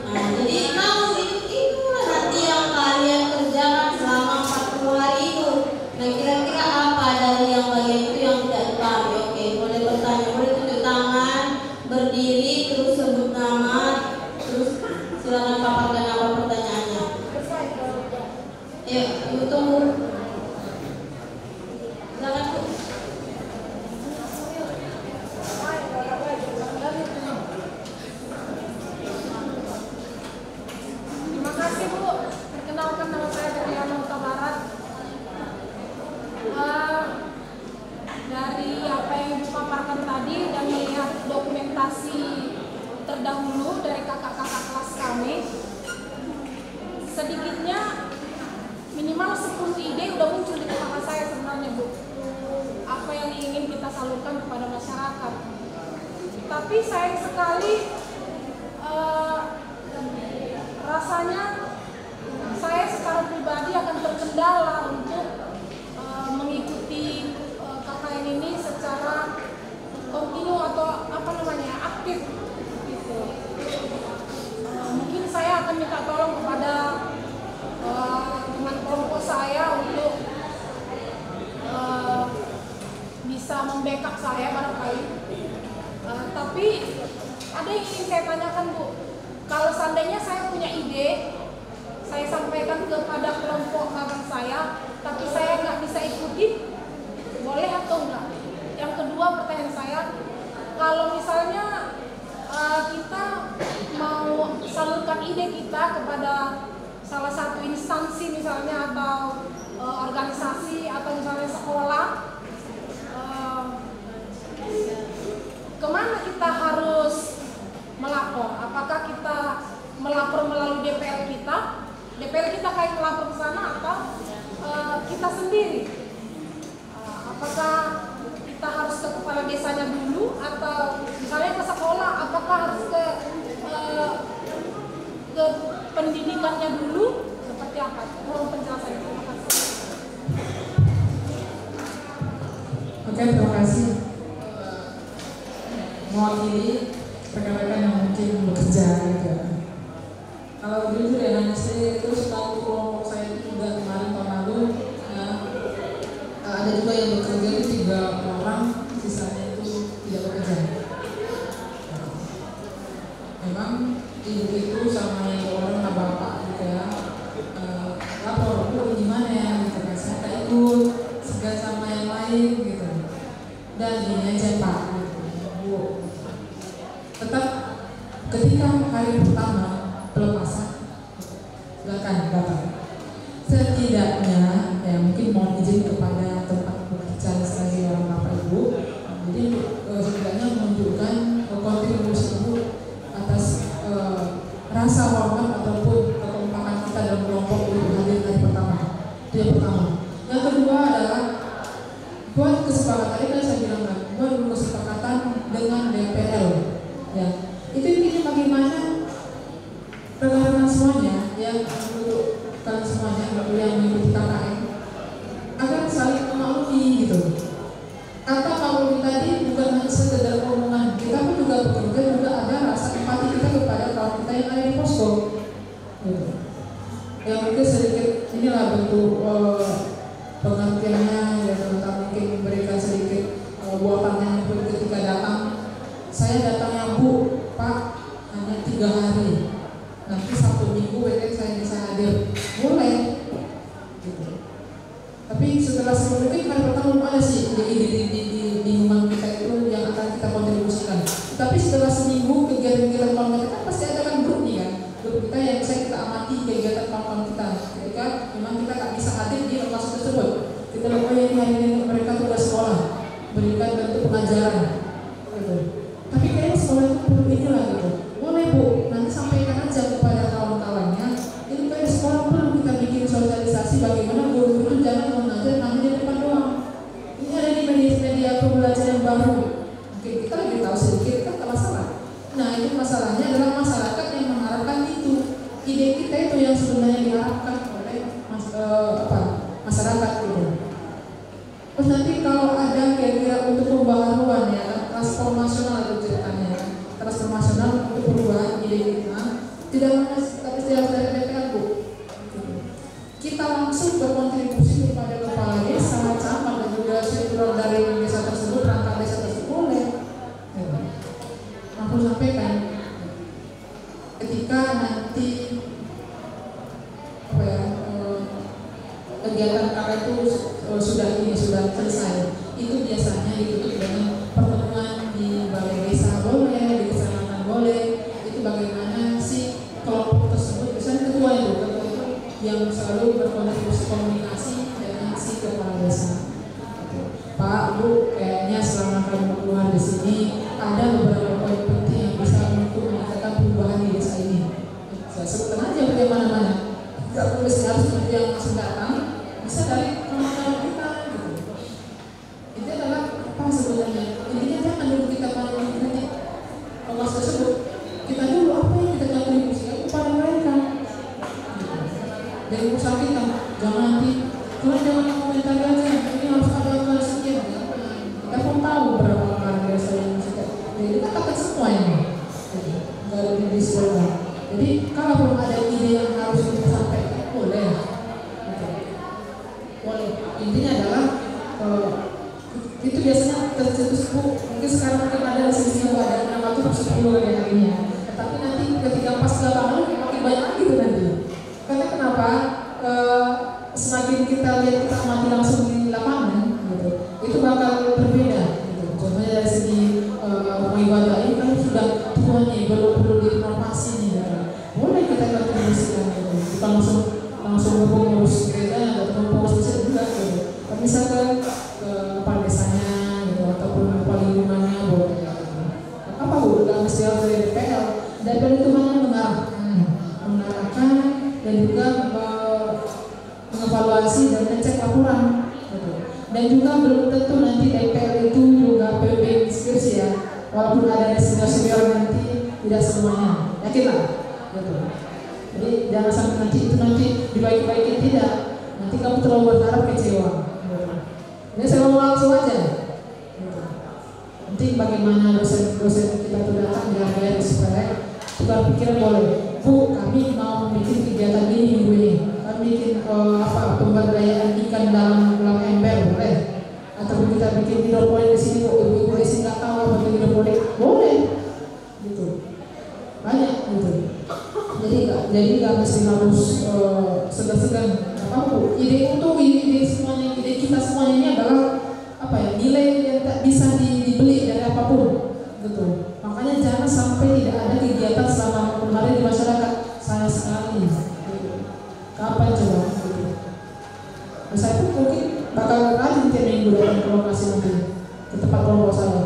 Jadi mau itulah nanti yang kalian kerjakan selama 40 hari itu. Nah kira-kira apa dari yang bagian itu yang tidak dipahami? Oke, boleh bertanya, boleh tunjuk tangan, berdiri, terus sebut nama, terus silakan paparkan apa pertanyaannya. Yuk, Ibu tunggu. Silakan Bu. Terima kasih Bu. Perkenalkan nama saya Triana Huta Barat. Dari apa yang Ibu paparkan tadi dan melihat dokumentasi terdahulu dari kakak-kakak kelas kami, sedikitnya minimal 10 ide udah muncul di kepala saya sebenarnya Bu. Apa yang ingin kita salurkan kepada masyarakat. Tapi sayang sekali rasanya saya secara pribadi akan terkendala untuk mengikuti KKN ini secara kontinu atau aktif gitu. Mungkin saya akan minta tolong kepada teman kelompok saya untuk bisa membackup saya barangkali. Tapi ada yang ingin saya tanyakan Bu. Kalau seandainya saya punya ide, saya sampaikan kepada kelompok kawan saya, tapi saya nggak bisa ikuti, boleh atau enggak? Yang kedua pertanyaan saya, kalau misalnya kita mau salurkan ide kita kepada salah satu instansi misalnya atau organisasi atau misalnya sekolah, kemana kita harus melapor? Apakah kita melapor melalui DPR kita kayak melapor ke sana atau kita sendiri? Apakah kita harus ke kepala desanya dulu atau misalnya ke sekolah? Apakah harus ke pendidikannya dulu? Seperti apa? Mohon penjelasannya. Terima kasih. Oke, terima kasih. Mohon mewakili rekan-rekan yang mungkin bekerja gitu. Kalau jujur ya nanti itu setahu kelompok saya itu juga kemarin tahun lalu ada juga yang bekerja itu 3 orang, sisanya itu tidak bekerja. Memang ibu itu sama yang orang bapak gitu ya, lapor bu gimana ya gitu kan, saya tak ikut segan sama yang lain gitu. Dan ini aja pak gitu. Bu tetap ketika hari pertama pelepasan silakan datang. Setidaknya ya mungkin mohon izin kepada tempat bekerja instansi orang bapak ibu, jadi setidaknya menunjukkan kontribusi ibu atas rasa hormat ataupun kekompakan kita dalam kelompok untuk hadir hari pertama. Itu yang pertama. Yang kedua adalah buat kesepakatan, tadi kan saya bilang kan, buat kesepakatan dengan DPL. Ya, itu intinya bagaimana rekan-rekan semuanya yang untuk kalian semuanya yang mengikuti KKN agar saling memaklumi gitu. Kata maklumi tadi bukan hanya sekedar omongan, kita pun juga bekerja juga ada rasa empati kita kepada kawan kita yang ada di posko. Gitu. Yang mungkin sedikit inilah bentuk pengertiannya ya, tentang mungkin memberikan sedikit buatannya ketika datang. Saya datangnya bu, pak hanya 3 hari. Nanti Sabtu Minggu weekend saya bisa hadir, boleh. Gitu. Tapi setelah sebelum itu hari pertama ada sih di lingkungan kita itu yang akan kita kontribusikan. Tapi setelah seminggu kegiatan-kegiatan kawan kita pasti ada kan grup nih kan, grup kita yang bisa kita amati kegiatan kawan kita. Ketika memang kita tak bisa hadir di lokasi tersebut, kita lakukan yang hari ini mereka tugas sekolah, berikan bentuk pengajaran. Gitu. Tapi kayaknya sekolah itu perlu inilah gitu. Boleh bu, nanti sampaikan aja kepada kawan-kawannya. Ini kayak di sekolah perlu kita bikin sosialisasi bagaimana guru itu jangan mengajar namanya di depan doang. Ini ada di media pembelajaran baru. Mungkin kita lebih tahu sedikit kan tak masalah. Nah itu masalahnya adalah masyarakat yang mengharapkan itu. Ide kita itu yang sebenarnya diharapkan oleh masyarakat gitu. Terus nanti kalau ada kira-kira untuk pembaharuan ya, transformasional itu ceritanya, transformasional untuk perubahan ide kita, tidak hanya tapi setiap dari DPR bu, kita langsung berkontribusi kepada kepala desa, camat dan juga struktural dari desa tersebut, perangkat desa tersebut boleh. Langsung sampaikan. Ketika nanti kegiatan KKN itu sudah selesai, itu biasanya ditutup dengan pertemuan di balai desa boleh, di kecamatan boleh. Itu bagaimana si kelompok tersebut, misalnya ketua itu yang selalu berkontribusi komunikasi dengan si kepala desa. Pak, Bu, kayaknya selama kamu keluar di sini ada beberapa poin penting yang bisa untuk meningkatkan perubahan di desa ini. Saya sebutkan aja bagaimana-mana. Tidak perlu harus seperti yang langsung datang, bisa dari kawan-kawan kita gitu. Itu adalah apa sebenarnya? Intinya jangan dulu kita kritik kelas tersebut. Kita dulu apa yang kita kontribusikan kepada mereka. Gitu. Dari usaha kita, jangan nanti kalian jangan komentari aja. Ini harus ada sekian. Kita pun tahu berapa kali biasa yang sekian. Jadi kita kata semua ini. Enggak ada di sekolah. Jadi kalau ada ide yang harus kita sampaikan boleh. Boleh. Intinya adalah itu biasanya tercetus bu. Mungkin sekarang mungkin ada sisinya ada 610 hari ini ya. Tetapi nanti ketika pas lapangan makin banyak lagi tuh nanti. Karena kenapa? Semakin kita lihat kita amati langsung di lapangan, gitu, itu bakal berbeda. Gitu. Contohnya dari segi rumah ibadah ini kan sudah tuanya perlu direnovasi nih. Ya. Boleh kita kontribusikan, gitu. Kita langsung berpengurus gereja atau pengurus masjid juga. Gitu. Tapi misalkan kepala desanya, gitu, ataupun kepala lingkungannya boleh. Gitu. Apa bu? Tidak mesti harus dari DPL. DPL itu hanya mengarahkan dan juga mengevaluasi dan ngecek laporan. Gitu. Dan juga belum tentu nanti DPL itu juga PB skripsi ya. Walaupun ada senior nanti tidak semuanya. Yakinlah. Gitu. Jadi jangan sampai nanti dibaik-baikin, tidak. Nanti kamu terlalu berharap kecewa. Gitu. Ini saya ngomong langsung aja. Gitu. penting bagaimana dosen-dosen kita itu datang biar respect. Tukar pikiran boleh, Bu, kami mau bikin kegiatan ini minggu ini, kami bikin pemberdayaan ikan dalam ember boleh, atau kita bikin hidroponik di sini, ibu-ibu di sini nggak tahu apa itu hidroponik, boleh, gitu, banyak gitu. Jadi nggak mesti harus segan-segan. Apa Bu? Ide semuanya, ide kita semuanya ini adalah nilai yang tak bisa dibeli dari apapun, gitu. Makanya jangan sampai tidak ada kegiatan selama 60 hari di masyarakat. Saya sekali, kapan coba? Gitu. Nah, saya pun mungkin bakal rajin tiap minggu datang ke lokasi nanti, ke tempat kelompok saya.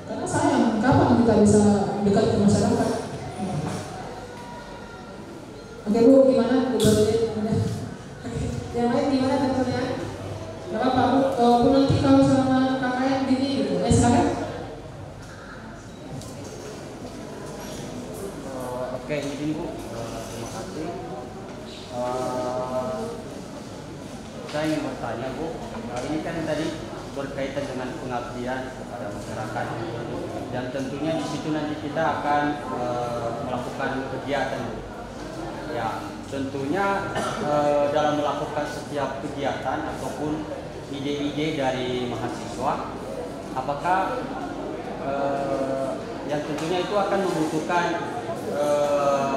Karena sayang, kapan kita bisa dekat ke masyarakat? Oke Bu, gimana? Yang lain gimana tentunya? Gak apa-apa Bu, nanti kalau sama KKN gini gitu. Silakan. Oke, izin Bu, terima kasih. Saya ingin bertanya Bu, ini kan tadi berkaitan dengan pengabdian kepada masyarakat, dan tentunya di situ nanti kita akan melakukan kegiatan Bu. Ya, tentunya dalam melakukan setiap kegiatan ataupun ide-ide dari mahasiswa, apakah yang tentunya itu akan membutuhkan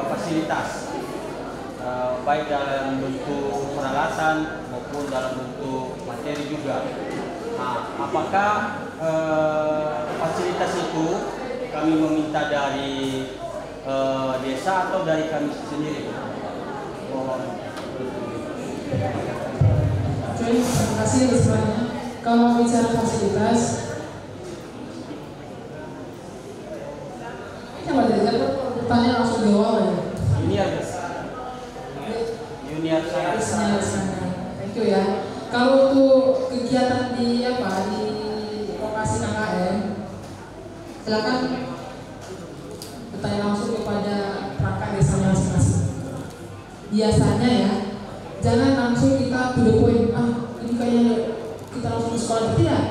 fasilitas, baik dalam bentuk peralatan maupun dalam bentuk materi juga. Nah, apakah fasilitas itu kami meminta dari desa atau dari kami sendiri? Terima kasih semuanya. Kalau bicara fasilitas, coba tanya langsung jawab ya. Junior sana. Thank you ya. Kalau untuk kegiatan di lokasi KKN, silakan bertanya langsung kepada perangkat desanya masing-masing. Biasanya ya, jangan langsung kita to the point. Ini kayaknya kita langsung ke sekolah, tidak.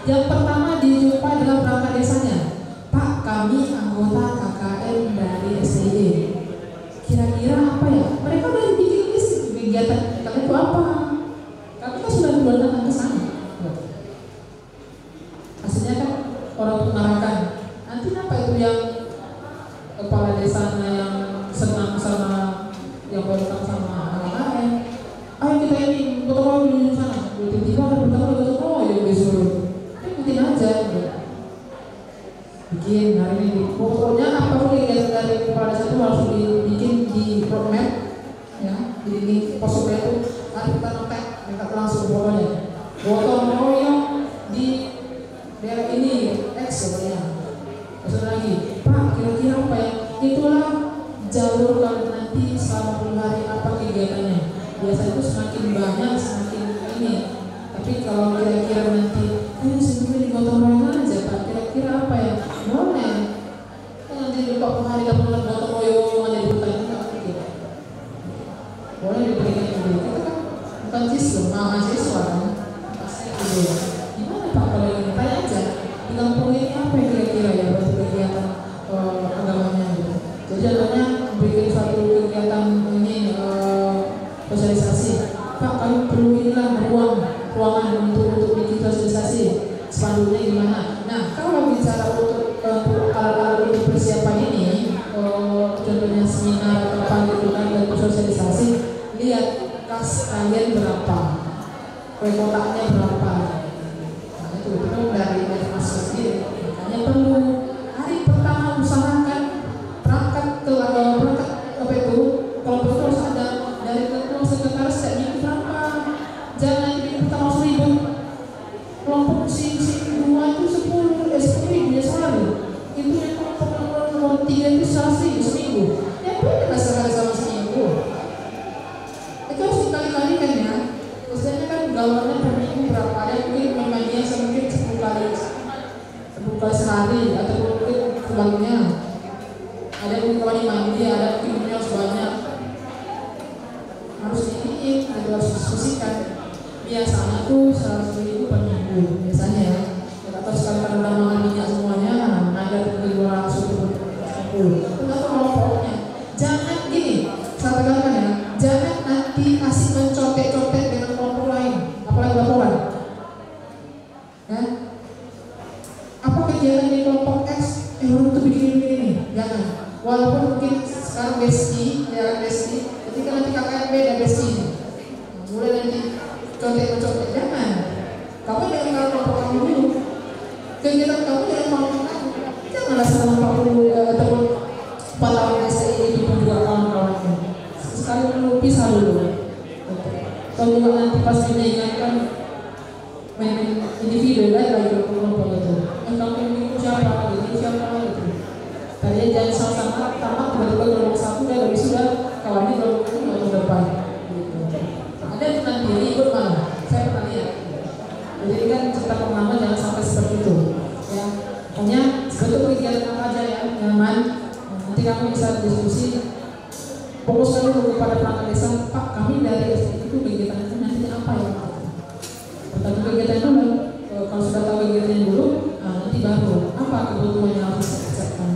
Yang pertama dijumpa adalah perangkat desanya. Pak, kami anggota KKN dari STD. Kira-kira apa ya? Mereka udah bikin list kegiatan kalian itu apa? Kami kan sudah duluan datang ke sana. Hasilnya kan orang mengarahkan. Nanti apa itu yang kepala desanya yang senang sama yang bertemu sama KKN? Ayo kita ini gotong royong di sana. Tiba-tiba ada gotong royong disuruh. Ikutin aja. Bikin hari ini. Pokoknya apapun kegiatan dari kepala desa itu harus dibikin di roadmap, ya, di pos itu harus kita notek, mereka langsung pokoknya. Gotong royong di daerah ini X ya. Terus lagi, Pak, kira-kira apa ya? Itulah jalur kalau nanti selama 10 hari apa kegiatannya. Biasanya itu semakin banyak semakin ini. Tapi kalau kira-kira nanti sebetulnya di gotong royong aja Pak, kira-kira apa ya? Boleh. Nanti lupa hari dapat gotong royong aja dipertanyakan gitu. Boleh diberikan ide. Kita kan bukan siswa, mahasiswa kan. Pasti ide. Gimana Pak kalau ini? Tanya aja. Di kampung ini apa yang kira-kira ya buat kegiatan agamanya gitu. Jadi adanya bikin suatu kegiatan ini sosialisasi. Pak, kami perlu inilah ruangan untuk bikin sosialisasi. Spanduknya gimana? Nah, kalau bicara untuk alat-alat untuk persiapan ini, contohnya seminar atau apa gitu kan, dan sosialisasi, lihat kas kalian berapa, kotaknya berapa. Nah, itu dari masuk sendiri. Makanya perlu hari pertama usahakan perangkat apa itu, kelompok itu harus ada dari ketua sekretaris setiap minggu berapa. Jangan minggu pertama 1.000. Kelompok si 2 itu 10 ribu sehari. Itu yang kelompok 3 itu 100.000 seminggu. Ya beda lah sekali sama seminggu. Itu harus dikali-kalikan ya. Biasanya kan gawarannya per minggu berapa? Ada mungkin memangnya mungkin 10 kali sehari atau mungkin sebaliknya. Ada mungkin kalau mandi, ada mungkin harus banyak. Harus diikat, harus diskusikan. Biasanya tuh 100.000 per minggu biasanya ya. Atau sekali udah makan minyak semua ini, jangan. Walaupun mungkin sekarang besti, ya besti, ketika nanti KKN beda bestinya. Mulai nanti contek-contek, jangan. Kamu jangan kalau kelompok kamu dulu. Kegiatan kamu jangan mau kamu. Janganlah selama 40 ataupun 4 tahun STI itu pun juga kawan-kawannya. Sekali dulu pisah dulu. Kalau juga nanti pas mengingatkan main individu lagi kelompok itu. Kamu ini siapa gitu. Tadinya jangan sama-sama tamat tiba-tiba kelompok satu dan habis sudah kawannya kelompok itu nggak depan. Ada yang nanti ikut mana? Saya pernah lihat. Jadi kan cerita pengalaman jangan sampai seperti itu. Ya, pokoknya sebetulnya kegiatan apa aja ya nyaman. Nanti kamu bisa diskusi. Fokuskan dulu kepada perangkat desa. Pak, kami dari SD itu kegiatan itu nantinya apa ya? Pertama kegiatan dulu. Kalau sudah tahu kegiatan dulu, nanti baru apa kebutuhan yang harus disiapkan.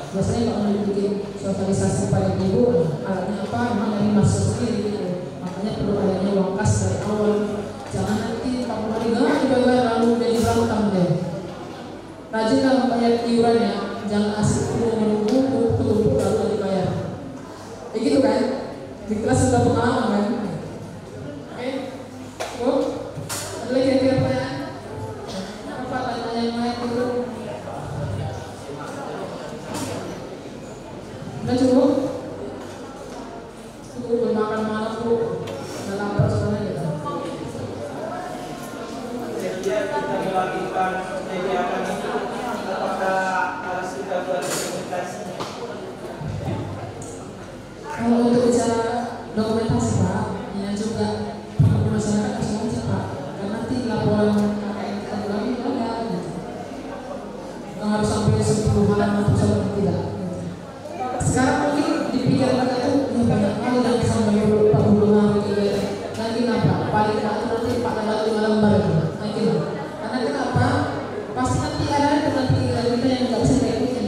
Biasanya kalau mau bikin sosialisasi pada ibu, alatnya apa? Memang dari masuk sendiri gitu. Makanya perlu adanya uang kas dari awal. Jangan nanti 40 hari dibayar lalu udah diberantem deh. Rajin lah membayar iurannya, jangan asik dulu menunggu tutup lalu dibayar. Kayak gitu kan? Di kelas sudah pengalaman kan? Oke, Bu, ada lagi yang pertanyaan? Apa tanya yang lain dulu? Udah cukup? Cukup bermakan malam Bu, udah lapar soalnya gitu. Setiap kita melakukan kegiatan ini, apakah harus kita buat dokumentasinya? Kalau untuk bicara dokumentasi Pak, ya juga perlu masyarakat harus wajib Pak, karena nanti laporan KKN kita lagi ada gitu. Nggak harus sampai 10 halaman atau sampai tidak. Sekarang mungkin dipikirkan itu ya banyak kali dan sampai 40 hari kegiatan. Lagi kenapa? Paling nggak nanti 4 lembar 5 lembar itu. Lagi karena kenapa? Pasti nanti ada kita yang nggak bisa diikutin.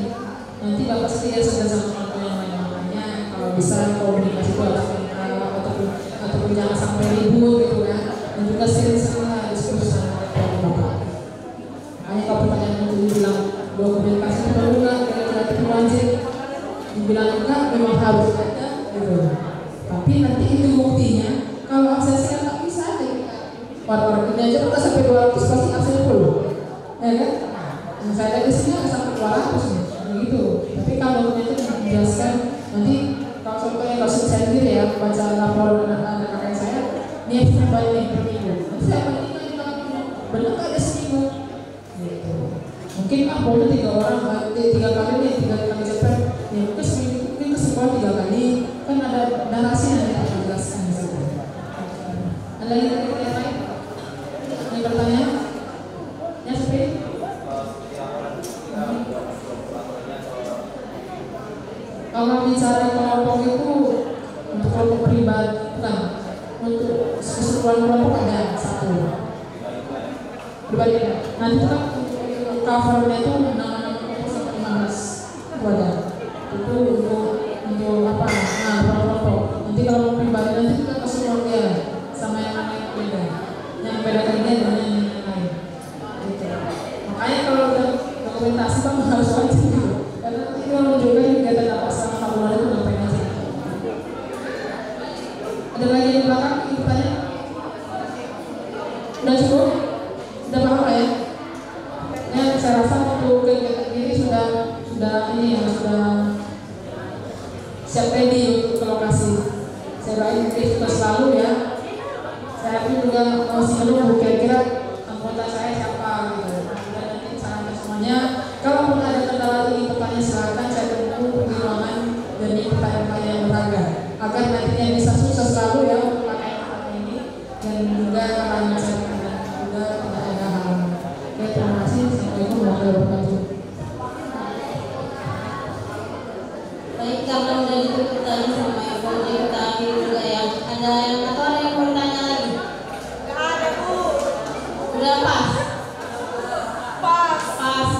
Nanti Bapak sendiri sudah sama yang lain-lainnya. Kalau bisa komunikasi itu harus ataupun jangan sampai ribut gitu ya. Dan juga sering-sering diskusi sama Bapak. Hanya kalau pertanyaan itu dibilang dokumentasi perlu nggak? Kira-kira itu wajib. Dibilang enggak memang harus ada gitu. Tapi nanti itu buktinya kalau aksesnya nggak bisa aja kita. Orang-orang ini aja udah sampai 200 pasti aksesnya full. Ya kan? Nah, saya dari sini nggak sampai 200 nih. Begitu. Tapi kalau itu menjelaskan nanti kalau contohnya kalau saya sendiri ya baca laporan anak kakak saya ini banyak per minggu. Nanti saya bandingkan benar nggak ada seminggu. Gitu. Mungkin boleh 3 orang 3 kali nih 3 kali cepat. Ya mungkin seminggu mungkin ke sekolah 3 kali kan ada narasi yang kita jelaskan di situ. Ada lagi yang lain? Ada pertanyaan? Ya seperti kalau bicara kelompok itu untuk kelompok pribadi bukan untuk keseluruhan kelompok ada satu pribadi ya. Nanti itu kan covernya itu nama-nama kelompok sampai 15 itu ada. Itu untuk apa? Nah kelompok. Nanti kalau pribadi nanti kita keseluruhan dia sama yang lain beda. Yang bedakan dia dengan yang lain. Gitu. Makanya kalau udah dokumentasi kan harus wajib gitu. Karena itu menunjukkan kegiatan apa selama 4 bulan itu ngapain aja. Ada lagi di belakang yang tanya? Udah cukup? Udah paham ya? Ya saya rasa untuk kegiatan ini sudah ini ya sudah siap ready untuk ke lokasi. Saya doain kita selalu ya. Saya pun juga masih menunggu kira-kira anggota saya siapa gitu. Dan nanti sarankan semuanya. Kalaupun ada kendala ini pertanyaan silakan saya tunggu di ruangan demi pertanyaan-pertanyaan yang berharga agar nantinya bisa sukses selalu ya untuk pakai ini dan juga lain saya juga tidak ada halangan. Oke, terima kasih. Assalamualaikum warahmatullahi wabarakatuh. Baik, karena udah ditutup tadi sama Ibu, jadi kita akhiri juga ya. Ada yang atau ada yang mau bertanya lagi? Nggak ada Bu. Udah pas? Pas.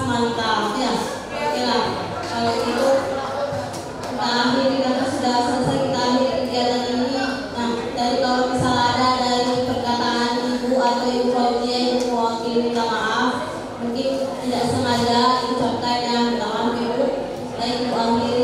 Mantap ya. Oke lah. Kalau itu kita akhiri karena sudah selesai kita akhiri kegiatan ini. Nah, dari kalau misalnya ada dari perkataan Ibu atau Ibu Fauzia yang mewakili minta maaf, mungkin tidak sengaja diucapkan ya, minta maaf Ibu. Baik, Ibu akhiri